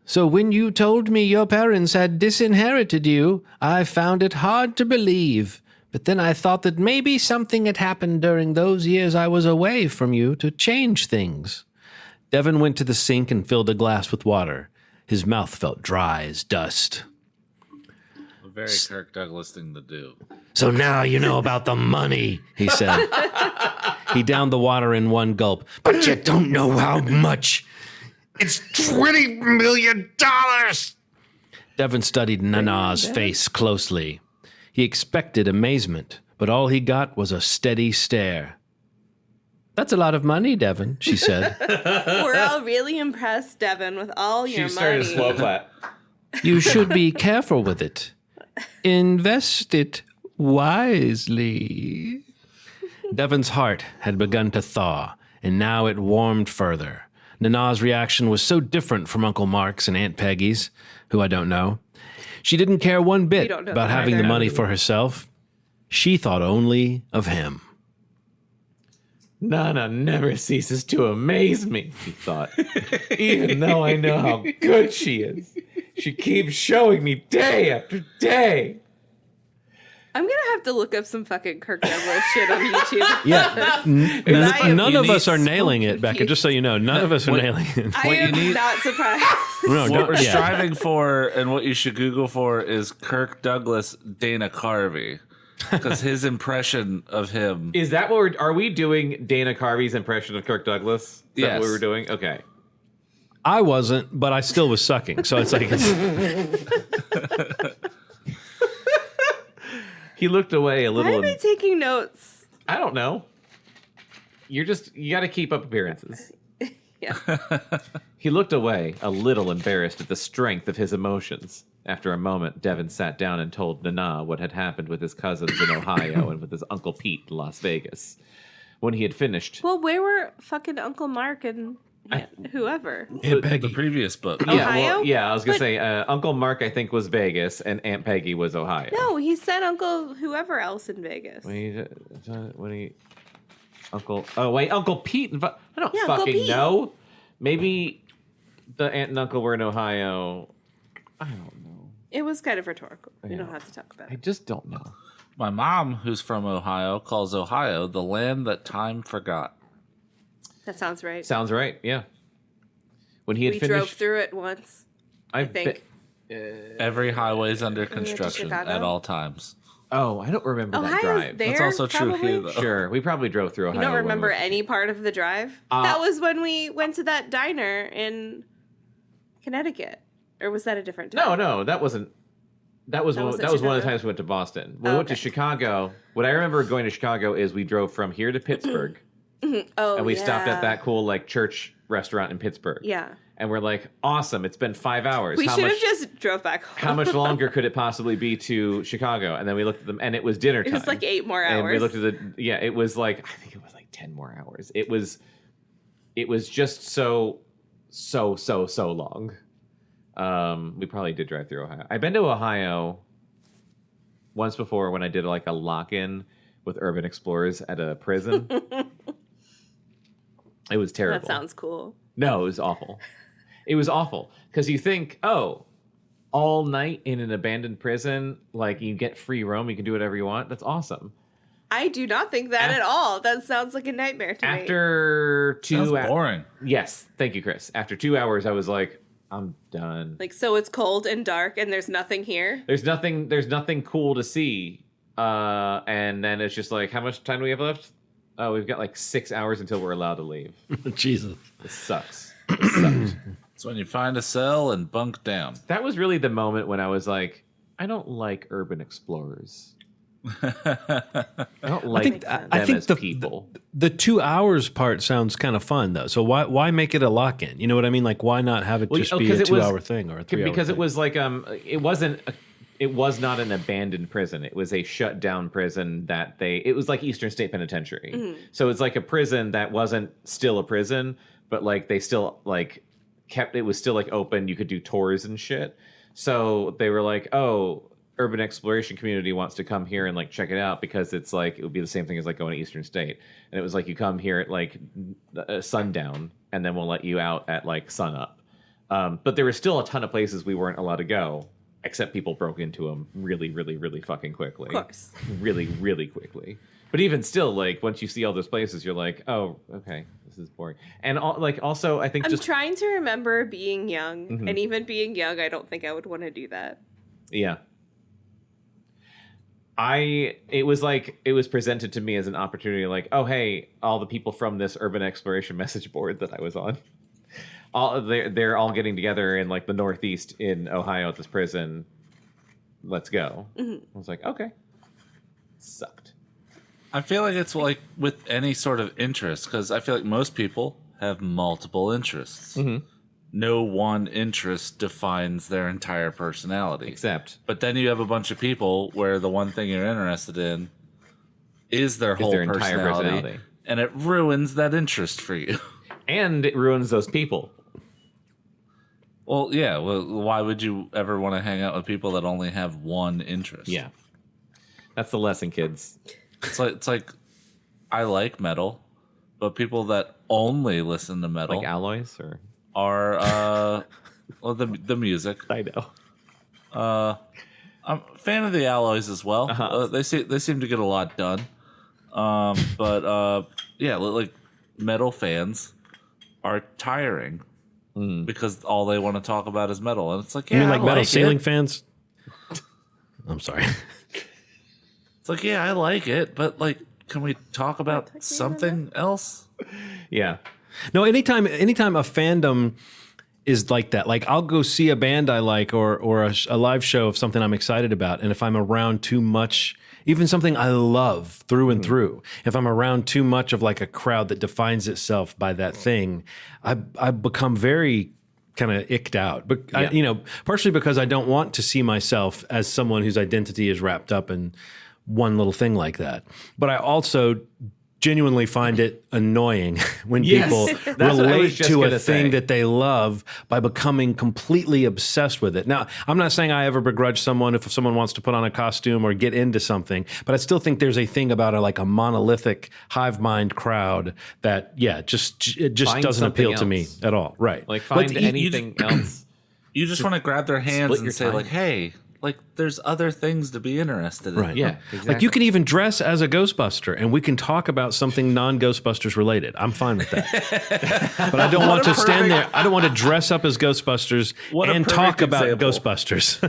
So when you told me your parents had disinherited you, I found it hard to believe. But then I thought that maybe something had happened during those years I was away from you to change things. Devin went to the sink and filled a glass with water. His mouth felt dry as dust. A very Kirk Douglas thing to do. So now you know about the money, he said. He downed the water in one gulp. But you don't know how much. It's $20 million. Devin studied Nana's face closely. He expected amazement, but all he got was a steady stare. That's a lot of money, Devin, she said. We're all really impressed, Devin, with all your money. She started a slow clap. You should be careful with it. Invest it wisely. Devin's heart had begun to thaw, and now it warmed further. Nana's reaction was so different from Uncle Mark's and Aunt Peggy's, who I don't know. She didn't care one bit about having the money for herself. She thought only of him. Nana never ceases to amaze me, he thought. Even though I know how good she is, she keeps showing me day after day. I'm gonna have to look up some fucking Kirk Douglas shit on YouTube. Yeah, none of us are nailing it, Becca. Just so you know, none of us are nailing it. I am not surprised. No, What we're striving for and what you should Google for is Kirk Douglas Dana Carvey. Because his impression of him. Is that what are we doing Dana Carvey's impression of Kirk Douglas? Is that what we were doing? Okay. I wasn't, but I still was sucking. So it's like... He looked away a little. Why am I taking notes? I don't know. You got to keep up appearances. Yeah. He looked away, a little embarrassed at the strength of his emotions. After a moment, Devin sat down and told Nana what had happened with his cousins in Ohio and with his Uncle Pete in Las Vegas. When he had finished... Well, where were fucking Uncle Mark and whoever? Aunt Peggy. The previous book. Ohio? I was going to say Uncle Mark, I think, was Vegas, and Aunt Peggy was Ohio. No, he said Uncle whoever else in Vegas. Uncle... Oh, wait, Uncle Pete... I don't Uncle fucking Pete. know. Maybe the aunt and uncle were in Ohio. I don't know. It was kind of rhetorical. You don't have to talk about I it. just don't know. My mom, who's from Ohio, calls Ohio the land that time forgot. That sounds right. Sounds right, yeah. When he had We finished... drove through it once. I think. Every highway's under construction Chicago? at all times. Oh, I don't remember that Ohio's drive. there. That's also true probably? here, though. Sure, we probably drove through Ohio. You don't when remember we- any part of the drive? That was when we went to that diner in Connecticut. Or was that a different time? No, that wasn't. That was one of the Chicago? times we went to Boston. When we went to okay. Chicago, what I remember going to Chicago is we drove from here to Pittsburgh, Oh, and we yeah. stopped at that cool like church restaurant in Pittsburgh. Yeah. And we're like, awesome! It's been 5 hours. We should have just drove back home. How much longer could it possibly be to Chicago? And then we looked at them, and it was dinner time. It was like 8 more And we hours. looked at it was like, I think it was like 10 more hours. It was just so long. We probably did drive through Ohio. I've been to Ohio once before when I did like a lock-in with urban explorers at a prison. It was terrible. That sounds cool. No, it was awful. It was awful because you think, oh, all night in an abandoned prison, like you get free roam, you can do whatever you want. That's awesome. I do not think that at all. That sounds like a nightmare to me. After 2 Sounds hours, boring. yes, thank you, Chris. After 2 hours, I was like, I'm done. Like, so it's cold and dark and there's nothing here? There's nothing cool to see. And then it's just like, how much time do we have left? Oh, we've got like 6 hours until we're allowed to leave. Jesus. It sucks. It sucked. It's when you find a cell and bunk down. That was really the moment when I was like, I don't like urban explorers. I don't like them as people. The 2 hours part sounds kind of fun though. So why make it a lock-in? You know what I mean? Like why not have it just be a 2 hour thing or a 3 hour because thing? it was like it was not an abandoned prison. It was a shut down prison it was like Eastern State Penitentiary. Mm-hmm. So it's like a prison that wasn't still a prison, but like they still like kept it was still like open. You could do tours and shit. So they were like, oh, urban exploration community wants to come here and like check it out because it's like it would be the same thing as like going to Eastern State. And it was like you come here at like sundown and then we'll let you out at like sunup. But there were still a ton of places we weren't allowed to go, except people broke into them really, really, really fucking quickly. Of course. Really, really quickly. But even still, like once you see all those places, you're like, oh, okay, this is boring. And also, I think I'm just trying to remember being young. Mhm. And even being young, I don't think I would want to do that. yeah. It was presented to me as an opportunity, like, oh hey, all the people from this urban exploration message board that I was on, they're all getting together in like the Northeast in Ohio at this prison. Let's go. I was like, okay. Sucked. I feel like it's like with any sort of interest, because I feel like most people have multiple interests. No one interest defines their entire personality. Except. But then you have a bunch of people where the one thing you're interested in is their whole entire personality. And it ruins that interest for you. And it ruins those people. Well, yeah. Well, why would you ever want to hang out with people that only have one interest? Yeah. That's the lesson, kids. It's like I like metal, but people that only listen to metal Like alloys or are well the music. I know. I'm a fan of the alloys as well. They seem to get a lot done. But yeah, like metal fans are tiring because all they want to talk about is metal, and it's like, yeah, You mean like I metal like ceiling it. fans? I'm sorry. It's like, yeah, I like it, but like, can we talk about something else? Yeah. No, anytime a fandom is like that, like I'll go see a band I like or a live show of something I'm excited about, and if I'm around too much, even something I love through and through, if I'm around too much of like a crowd that defines itself by that thing, I become very kind of icked out. But partially because I don't want to see myself as someone whose identity is wrapped up in one little thing like that. But I also genuinely find it annoying when people relate to a thing that they love by becoming completely obsessed with it. Now, I'm not saying I ever begrudge someone if someone wants to put on a costume or get into something, but I still think there's a thing about a monolithic hive mind crowd that, just doesn't appeal to me at all. Right. Like find anything else. You just want to grab their hands and say, time. like, hey, like, there's other things to be interested in. Right. Yeah, exactly. Like you can even dress as a Ghostbuster and we can talk about something non-Ghostbusters related. I'm fine with that. But I don't want to stand there. I don't want to dress up as Ghostbusters and talk about Ghostbusters.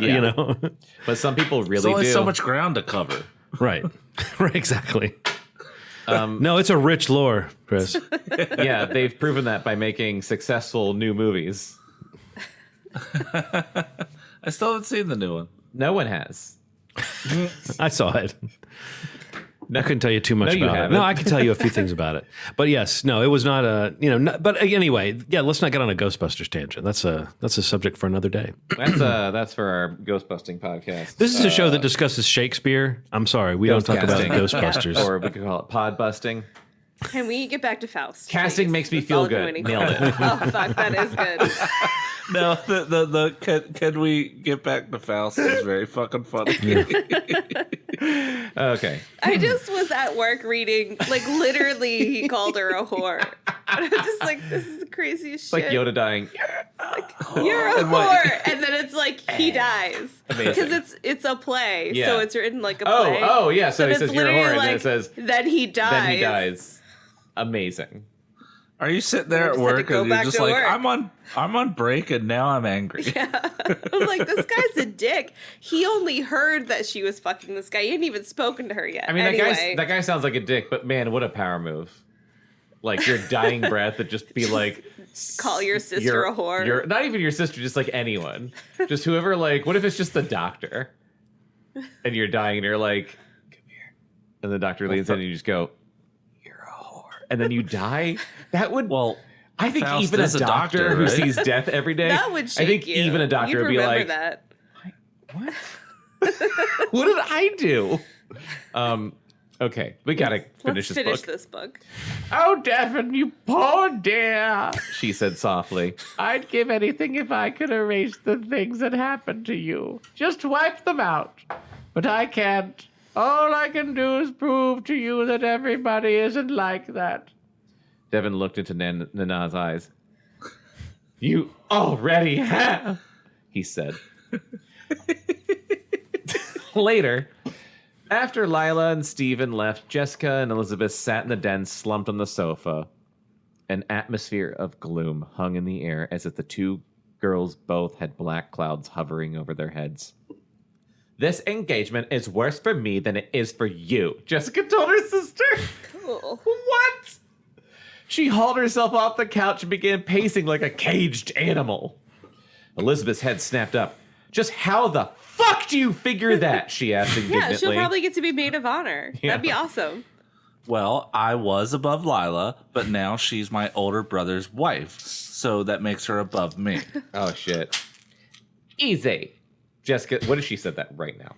You know? But some people really There's only do. so much ground to cover. Right. Right, exactly. No, it's a rich lore, Chris. Yeah, they've proven that by making successful new movies. I still haven't seen the new one. No one has. I saw it. I couldn't tell you too much you about it. haven't. No, I can tell you a few things about it. But yes, no, it was not but anyway, yeah, let's not get on a Ghostbusters tangent. That's a subject for another day. That's for our Ghostbusting podcast. This is a show that discusses Shakespeare. I'm sorry, we don't talk about Ghostbusters. Or we could call it pod busting. Can we get back to Faust? Casting please? makes me That's feel all good. doing. Nailed it. Oh fuck, that is good. No, can we get back to Faust? It's very fucking funny. Okay. I just was at work reading, like literally, he called her a whore. And I'm just like, this is the craziest It's like shit. Yoda dying. You're a whore, and then it's like he dies Amazing. because it's a play, Yeah. so it's written like a play. Oh, yeah. So he it's says you're a literally whore, and then like, it says then he dies. then he dies. Amazing. Are you sitting there at just had to work go and you're back just to like, work. I'm on break and now I'm angry. I'm like, this guy's a dick. He only heard that she was fucking this guy. He hadn't even spoken to her yet. I mean, anyway. that guy sounds like a dick, but man, what a power move! Like your dying breath would just be like, Call your sister a whore. You're not even your sister, just like anyone, just whoever. Like, what if it's just the doctor, and you're dying, and you're like, come here, and the doctor leans in, and you just go, you're a whore, and then you die. That would I think Faust even a is a doctor doctor, who right? sees death every day. That would shake I think you. even a doctor You'd would be remember like, that. what? What did I do? Okay, we gotta Let's finish book. this book. Oh, Devin, you poor dear. She said softly. I'd give anything if I could erase the things that happened to you. Just wipe them out. But I can't. All I can do is prove to you that everybody isn't like that. Devin looked into Nana's eyes. You already have, he said. Later, after Lila and Steven left, Jessica and Elizabeth sat in the den slumped on the sofa. An atmosphere of gloom hung in the air as if the two girls both had black clouds hovering over their heads. This engagement is worse for me than it is for you, Jessica told her sister. Cool. What? She hauled herself off the couch and began pacing like a caged animal. Elizabeth's head snapped up. Just how the fuck do you figure that? She asked indignantly. Yeah, she'll probably get to be maid of honor. Yeah. That'd be awesome. Well, I was above Lila, but now she's my older brother's wife, so that makes her above me. Oh, shit. Easy. Jessica, what if she said that right now?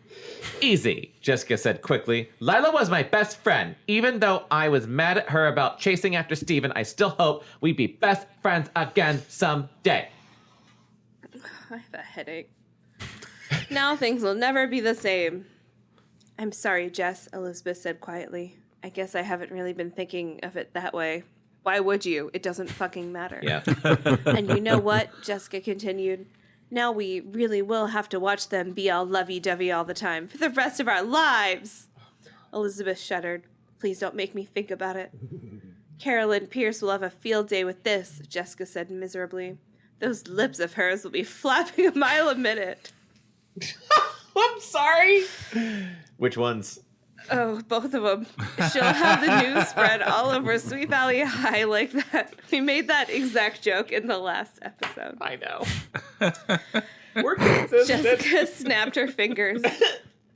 Easy, Jessica said quickly. Lila was my best friend. Even though I was mad at her about chasing after Steven, I still hope we'd be best friends again someday. I have a headache. Now things will never be the same. I'm sorry, Jess, Elizabeth said quietly. I guess I haven't really been thinking of it that way. Why would you? It doesn't fucking matter. Yeah. And you know what? Jessica continued. Now we really will have to watch them be all lovey-dovey all the time for the rest of our lives. Elizabeth shuddered. Please don't make me think about it. Carolyn Pierce will have a field day with this, Jessica said miserably. Those lips of hers will be flapping a mile a minute. I'm sorry. Which ones? Oh, both of them. She'll have the news spread all over Sweet Valley High like that. We made that exact joke in the last episode. I know. We're consistent. Jessica snapped her fingers.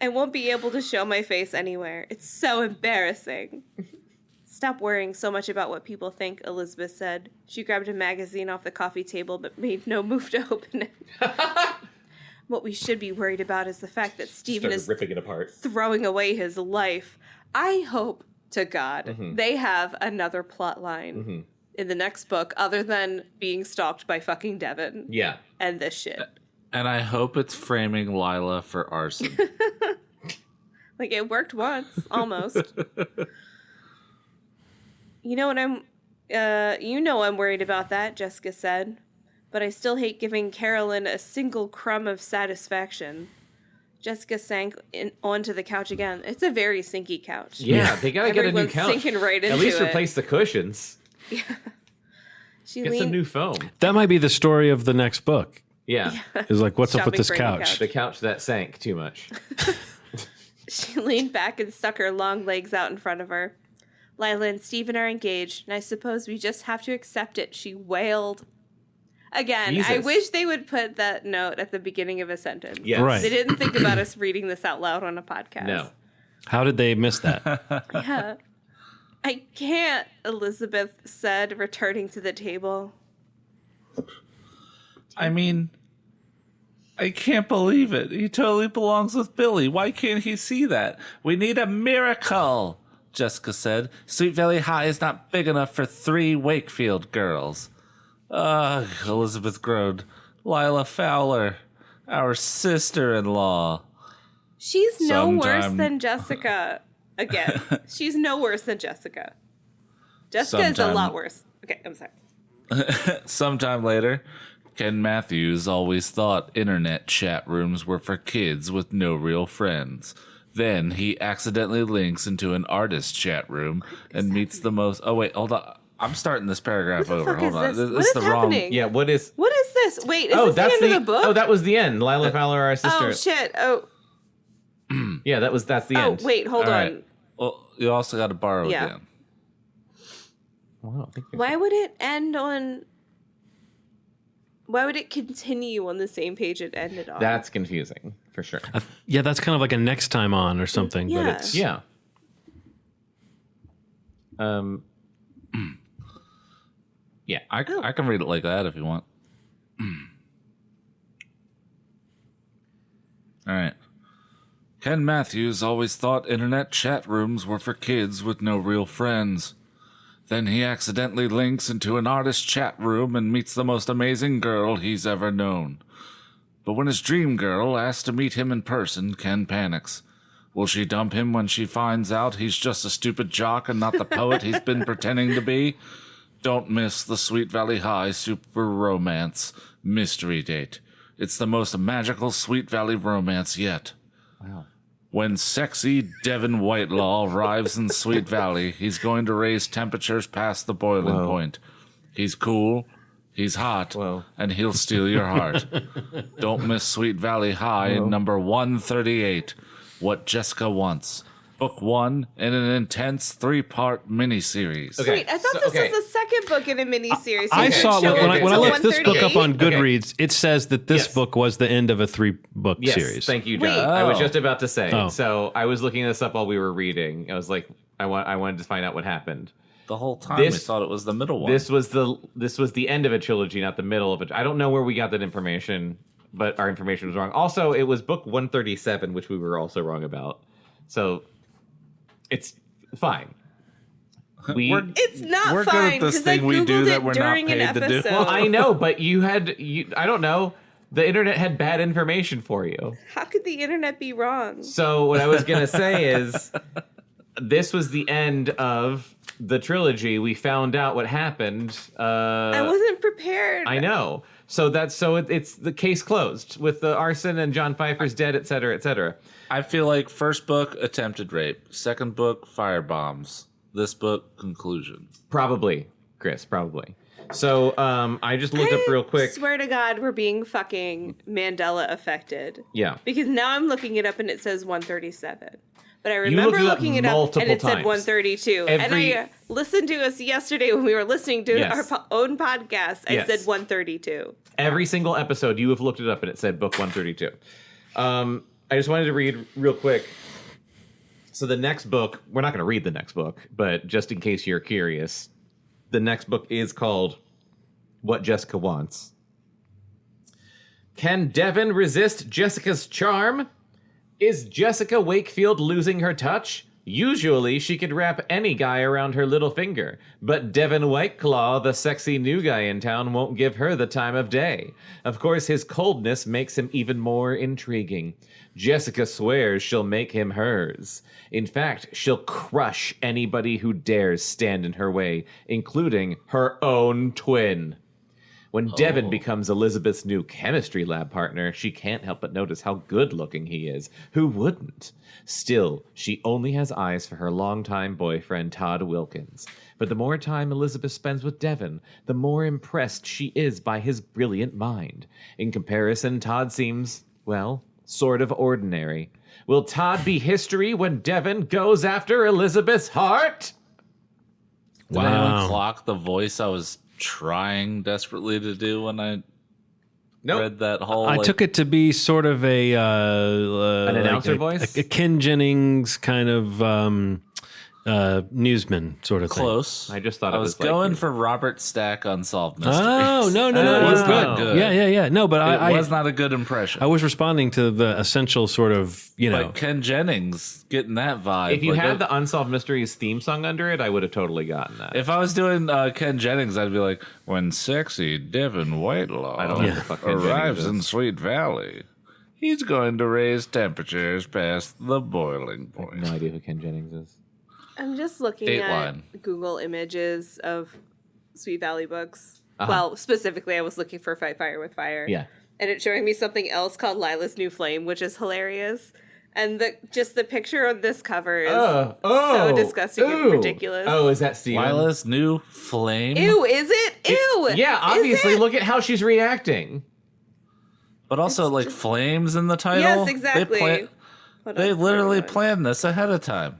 I won't be able to show my face anywhere. It's so embarrassing. Stop worrying so much about what people think, Elizabeth said. She grabbed a magazine off the coffee table but made no move to open it. What we should be worried about is the fact that Steven is ripping it apart, throwing away his life. I hope to God they have another plot line in the next book other than being stalked by fucking Devin. Yeah. And this shit. And I hope it's framing Lila for arson. Like, it worked once, almost. You know what I'm worried about that, Jessica said. But I still hate giving Carolyn a single crumb of satisfaction. Jessica sank onto the couch again. It's a very sinky couch. Yeah, they gotta get a new Everyone's couch. sinking right into At least it. replace the cushions. Yeah. She Get some new foam. That might be the story of the next book. Yeah. Is like, what's up with Shopping this for a new couch? The couch that sank too much. She leaned back and stuck her long legs out in front of her. Lila and Steven are engaged, and I suppose we just have to accept it, she wailed. Again, I Jesus. wish they would put that note at the beginning of a sentence. Yes. Right. They didn't think about us reading this out loud on a podcast. No. How did they miss that? Yeah. I can't, Elizabeth said, returning to the table. I mean, I can't believe it. He totally belongs with Billy. Why can't he see that? We need a miracle, Jessica said. Sweet Valley High is not big enough for 3 Wakefield girls. Ugh, Elizabeth groaned. Lila Fowler, our sister-in-law. She's no worse Sometime- than Jessica. Again, she's no worse than Jessica. Jessica is a Sometime- lot worse. Okay, I'm sorry. Sometime later, Ken Matthews always thought internet chat rooms were for kids with no real friends. Then he accidentally links into an artist chat room and meets the most... Oh, wait, hold on. I'm starting this paragraph over. Fuck Hold is on. this? What is is the happening? Yeah, what is... What is this? Wait, is Oh, this the that's end of the book? Oh, that was the end. Lila Fowler, our sister. Oh, shit. Oh, Yeah, that's the oh, end. wait, hold All on. right. Well, you also got to borrow Yeah. again. Wow, I think Why would it end on... Why would it continue on the same page it ended on? that's confusing, for sure. Yeah, that's kind of like a next time on or something. Yeah. But it's Yeah. Yeah. I can read it like that if you want. All right. Ken Matthews always thought internet chat rooms were for kids with no real friends. Then he accidentally links into an artist chat room and meets the most amazing girl he's ever known. But when his dream girl asks to meet him in person, Ken panics. Will she dump him when she finds out he's just a stupid jock and not the poet he's been pretending to be? Don't miss the Sweet Valley High Super Romance Mystery Date. It's the most magical Sweet Valley romance yet. Wow. When sexy Devin Whitelaw arrives in Sweet Valley, he's going to raise temperatures past the boiling point. He's cool, He's hot, Whoa. and he'll steal your heart. Don't miss Sweet Valley High, number 138, What Jessica Wants. Book 1 in an intense 3-part miniseries. Okay. Wait, I thought this was the second book in a miniseries. I saw when I looked this book up on 138? Goodreads, it says that this book was the end of a 3-book Yes, series. thank you, John. Wait. I was just about to say. Oh. So I was looking this up while we were reading. I was like, I wanted to find out what happened. The whole time we thought it was the middle one. This was the end of a trilogy, not the middle of it. I don't know where we got that information, but our information was wrong. Also, it was book 137, which we were also wrong about. So it's fine. It's not We're good fine at this because I thing we googled do that it we're not during an paid to do. episode. Well, I know, but I don't know. The internet had bad information for you. How could the internet be wrong? So what I was going to say is this was the end of the trilogy. We found out what happened. I wasn't prepared. I know. So it's the case closed with the arson and John Pfeiffer's dead, et cetera, et cetera. I feel like first book, attempted rape. Second book, firebombs. This book, conclusion. Probably, Chris, probably. So I just looked up real quick. Swear to God, we're being fucking Mandela affected. Yeah. Because now I'm looking it up and it says 137. But I looked remember it up looking it up multiple and it said times. 132. And I listened to us yesterday when we were listening to Yes. our own podcast. I Yes. said 132. Every single episode, you have looked it up and it said book 132. I just wanted to read real quick. So the next book, we're not going to read the next book, but just in case you're curious, the next book is called What Jessica Wants. Can Devon resist Jessica's charm? Is Jessica Wakefield losing her touch? Usually, she could wrap any guy around her little finger, but Devon Whiteclaw, the sexy new guy in town, won't give her the time of day. Of course, his coldness makes him even more intriguing. Jessica swears she'll make him hers. In fact, she'll crush anybody who dares stand in her way, including her own twin. When Devon becomes Elizabeth's new chemistry lab partner, she can't help but notice how good-looking he is. Who wouldn't? Still, she only has eyes for her longtime boyfriend, Todd Wilkins. But the more time Elizabeth spends with Devon, the more impressed she is by his brilliant mind. In comparison, Todd seems, well, sort of ordinary. Will Todd be history when Devon goes after Elizabeth's heart? Did anyone clock the voice I was trying desperately to do when I read that whole... I took it to be sort of an announcer voice? a Ken Jennings kind of newsman sort of thing. Close. I just thought I it was was going like, for Robert Stack Unsolved Mysteries. Oh, no. It was you're not good. good. Yeah. No, but It was I not a good impression. was responding to the essential sort of, But Ken Jennings getting that vibe. if you like had that- the Unsolved Mysteries theme song under it, I would have totally gotten that. If I was doing Ken Jennings, I'd be like, when sexy Devon Whitelaw I don't know what the fuck Ken arrives Jennings in is. Sweet Valley, he's going to raise temperatures past the boiling point. No idea who Ken Jennings is. I'm just looking Dateline. at Google images of Sweet Valley books. Well, specifically, I was looking for Fight Fire with Fire. Yeah. And it's showing me something else called Lila's New Flame, which is hilarious. And the picture on this cover is so disgusting and ridiculous. Oh, is that Steven? Lila's New Flame? Ew, is it? Ew! Yeah, Is obviously. it? Look at how she's reacting. But also, like, flames in the title? Yes, exactly. They literally planned this ahead of time.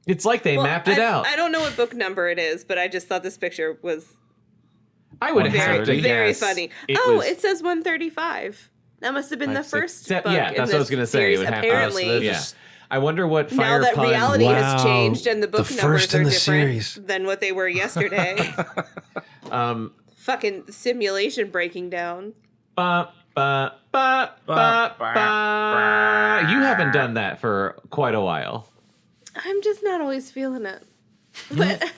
It's like they mapped it out. I don't know what book number it is, but I just thought this picture was I would have very, to very guess funny. was- It says 135. That must have been the first book Yeah, in that's this what I was going to say. series, It would have apparently. to- Yeah. I wonder what Now fire that pun. reality has Wow. changed and the book The numbers first in are the different series. than what they were yesterday. Fucking simulation breaking down. Ba, ba, ba, ba, ba. You haven't done that for quite a while. I'm just not always feeling it. But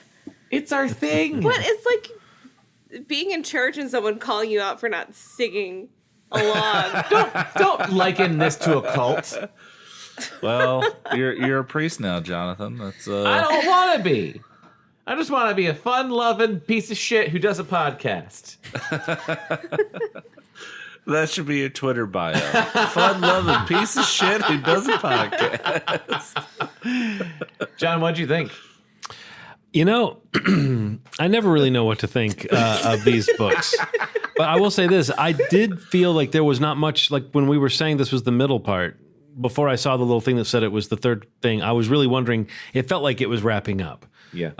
It's our thing. it's like being in church and someone calling you out for not singing along. Don't liken this to a cult. Well, you're a priest now, Jonathan. That's I don't want to be. I just want to be a fun-loving piece of shit who does a podcast. that should be your Twitter bio. Fun-loving piece of shit who does a podcast. John, what'd you think? You know, I never really know what to think of these books. But I will say this. I did feel like there was not much, like when we were saying this was the middle part, before I saw the little thing that said it was the third thing, I was really wondering, it felt like it was wrapping up. Yeah.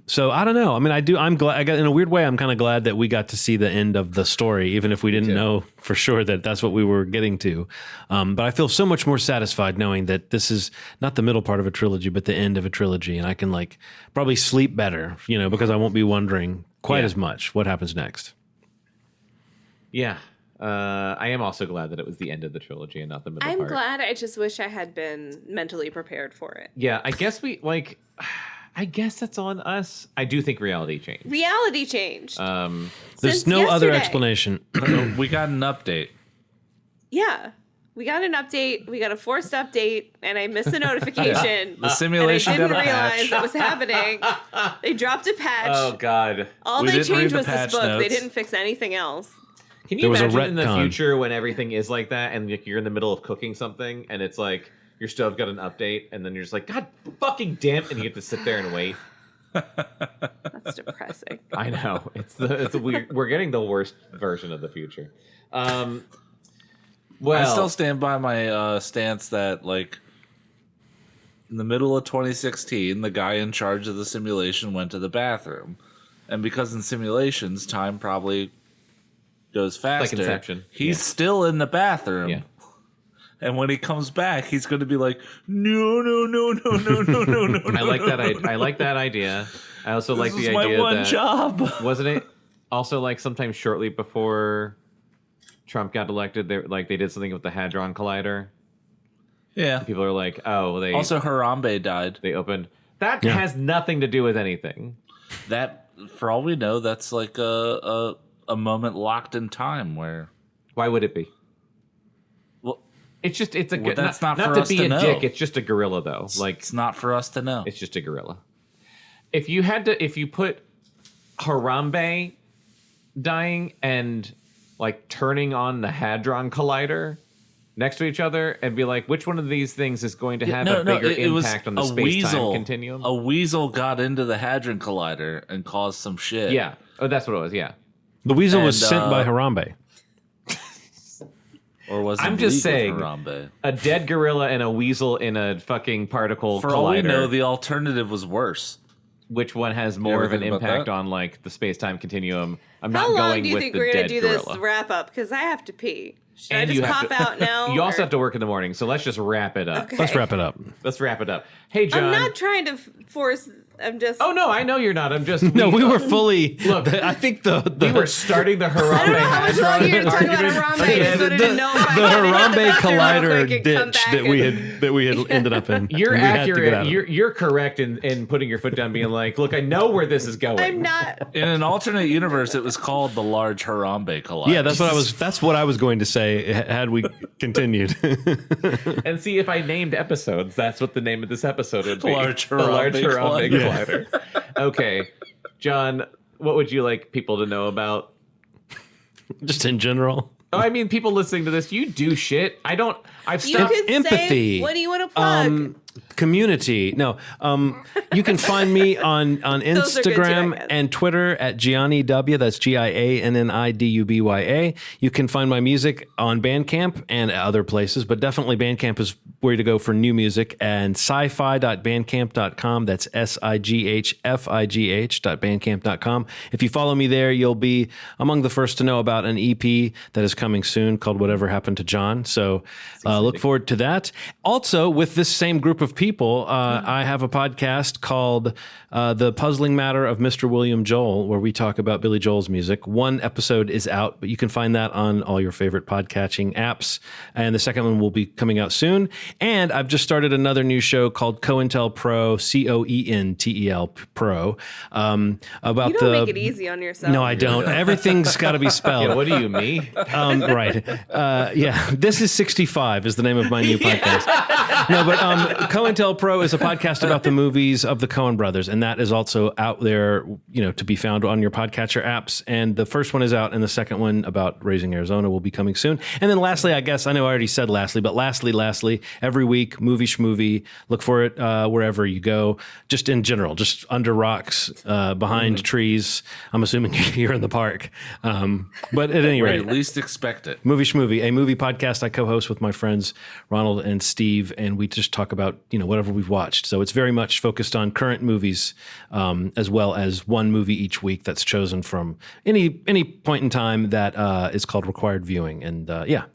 So I don't know. I mean, I'm glad, in a weird way, I'm kind of glad that we got to see the end of the story, even if we didn't know for sure that that's what we were getting to. But I feel so much more satisfied knowing that this is not the middle part of a trilogy, but the end of a trilogy. And I can like probably sleep better, because I won't be wondering quite as much what happens next. Yeah. I am also glad that it was the end of the trilogy and not the middle part. I'm glad. I just wish I had been mentally prepared for it. Yeah, I guess I guess that's on us. I do think reality changed. Reality changed. There's no other explanation. We got an update. Yeah. We got an update. We got a forced update, and I missed a notification. The simulation and I got didn't a realize patch. it was happening. They dropped a patch. Oh, God. All We they didn't read changed the was this patch book. They notes. didn't fix anything else. Can There you was a imagine in the retcon. future when everything is like that and like, you're in the middle of cooking something and it's like your stove got an update and then you're just like, God fucking damn, and you have to sit there and wait. That's depressing. I know. It's a weird. We're getting the worst version of the future. Well, I still stand by my stance that, like, in the middle of 2016, the guy in charge of the simulation went to the bathroom. And because in simulations, time probably goes faster. Like Inception. He's still in the bathroom. Yeah. And when he comes back, he's going to be like, no. I like that. I like that idea. I also like This the is my idea one that job. wasn't it also like sometime shortly before Trump got elected, they did something with the Hadron Collider. Yeah. People are like, oh, they Also, Harambe died. they opened. That has nothing to do with anything. That, for all we know, that's like a moment locked in time where. Why would it be? Well, It's a Well, that's not not for to us be to a know. dick. It's just a gorilla though. Like it's not for us to know. it's just a gorilla. If you put Harambe dying and like turning on the Hadron Collider next to each other and be like, which one of these things is going to have a bigger impact on the space-time continuum? A weasel got into the Hadron Collider and caused some shit. Yeah. Oh, that's what it was. Yeah. The weasel was And, sent by Harambe. Or was it I'm just legal saying, Harambe? a dead gorilla and a weasel in a fucking particle For collider. all we know, the alternative was worse. Which one has more of an think about impact that? on like the space-time continuum? I'm How not long going do you with think the we're going dead to do this gorilla. wrap up? Because I have to pee. Should I And just you have pop to- out now? You also or- have to work in the morning, so let's just wrap it up. Okay. Let's wrap it up. Let's wrap it up. Hey, John. I'm not trying to force. I'm just. Oh no, I know you're not. I'm just. No, we were fully. Look, I think we were starting the Harambe. I don't know how much longer you're talking about argument. Harambe, so I didn't know if I the could Harambe hit the bathroom real Collider quick and come ditch back that we had ended up in. You're We had to get out accurate. of it. You're correct in putting your foot down, being like, "Look, I know where this is going." I'm not. In an alternate universe, it was called the Large Harambe Collider. Yeah, that's what I was going to say had we continued. And see, if I named episodes, that's what the name of this episode would be. Large The Large Harambe Harambe Collider. Okay, John, what would you like people to know about? Just in general. Oh, I mean, people listening to this, you do shit. I've You stopped. could empathy. say, what do you want to plug? Community. No. You can find me on Those are good too, I Instagram guess. and Twitter at Gianni W. That's GIANNIDUBYA. You can find my music on Bandcamp and other places, but definitely Bandcamp is where to go for new music, and sci-fi.bandcamp.com. That's SIGHFIGH.bandcamp.com. If you follow me there, you'll be among the first to know about an EP that is coming soon called Whatever Happened to John. So look forward to that. Also, with this same group of people, I have a podcast called The Puzzling Matter of Mr. William Joel, where we talk about Billy Joel's music. One episode is out, but you can find that on all your favorite podcatching apps. And the second one will be coming out soon. And I've just started another new show called COINTEL Pro, COENTEL Pro, about You don't make it easy on yourself. No, I don't. Everything's got to be spelled. Yeah, what do you mean? Right. Yeah. This is 65 is the name of my new podcast. No, but COINTELPRO is a podcast about the movies of the Coen brothers, and that is also out there, to be found on your podcatcher apps. And the first one is out, and the second one about Raising Arizona will be coming soon. And then lastly, I guess, I know I already said lastly, but lastly, every week, Movie Schmovie, look for it wherever you go, just in general, just under rocks, behind trees. I'm assuming you're in the park. But at any rate, at least expect it. Movie Schmovie, a movie podcast I co-host with my friends Ronald and Steve, and we just talk about whatever we've watched. So it's very much focused on current movies, as well as one movie each week that's chosen from any point in time that is called required viewing. And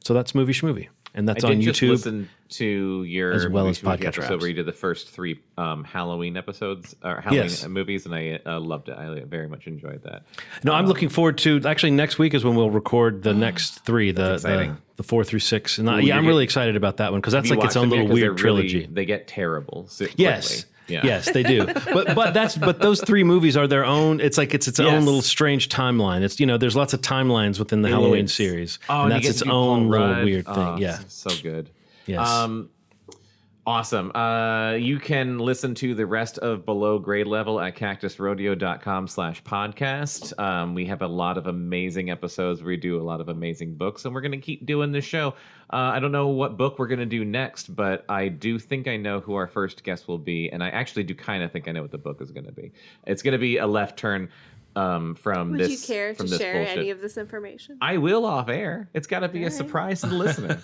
so that's Movie Schmovie, and that's on YouTube. Just listen to your as well as podcast episode apps. where you did the first 3 Halloween episodes or Halloween movies, and I loved it. I very much enjoyed that. No, I'm looking forward to actually next week is when we'll record the next 3, the 4 through 6. And I'm really excited about that one because that's like its own little weird trilogy. They get terrible. Yes. Yeah. Yes, they do. But those 3 movies are their own. It's like it's own little strange timeline. It's there's lots of timelines within the Halloween series, and that's its own little weird thing. Yeah, so good. Yes. Awesome. You can listen to the rest of Below Grade Level at cactusrodeo.com/podcast. We have a lot of amazing episodes where we do a lot of amazing books, and we're going to keep doing this show. I don't know what book we're going to do next, but I do think I know who our first guest will be, and I actually do kind of think I know what the book is going to be. It's going to be a left turn from Would this. you care to share bullshit. any of this information? I will off air. It's got to be a surprise to the listener.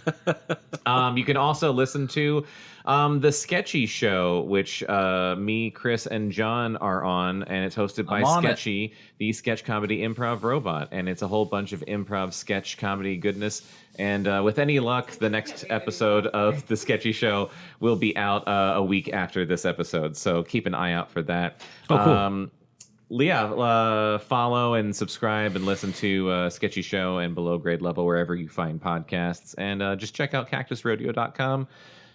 You can also listen to the Sketchy Show, which me, Chris, and John are on, and it's hosted by Sketchy, the sketch comedy improv robot, and it's a whole bunch of improv sketch comedy goodness. And with any luck, the next episode of the Sketchy Show will be out a week after this episode, so keep an eye out for that. Oh, cool. Follow and subscribe and listen to Sketchy Show and Below Grade Level wherever you find podcasts. And just check out cactusrodeo.com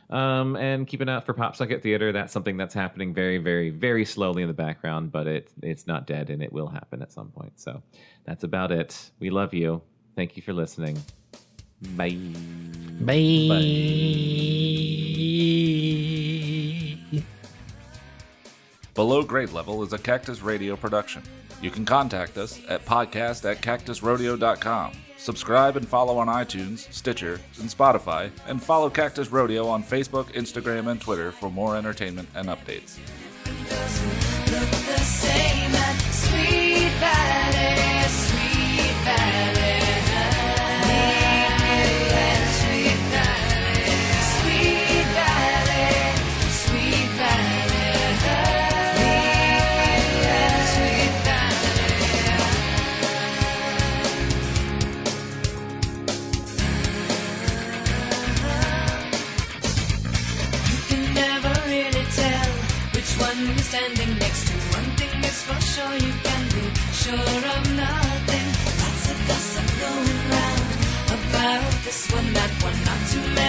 and keep an eye out for Pop Socket Theater. That's something that's happening very, very, very slowly in the background, but it's not dead, and it will happen at some point. So that's about it. We love you. Thank you for listening. Bye. Bye. Below Grade Level is a Cactus Radio production. You can contact us at podcast@cactusrodeo.com. Subscribe and follow on iTunes, Stitcher, and Spotify, and follow Cactus Rodeo on Facebook, Instagram, and Twitter for more entertainment and updates. Look the same at Sweet Valley, Sweet Valley. You're standing next to. One thing is for sure, you can be sure of nothing. Lots of gossip going round about this one, that one, not too many.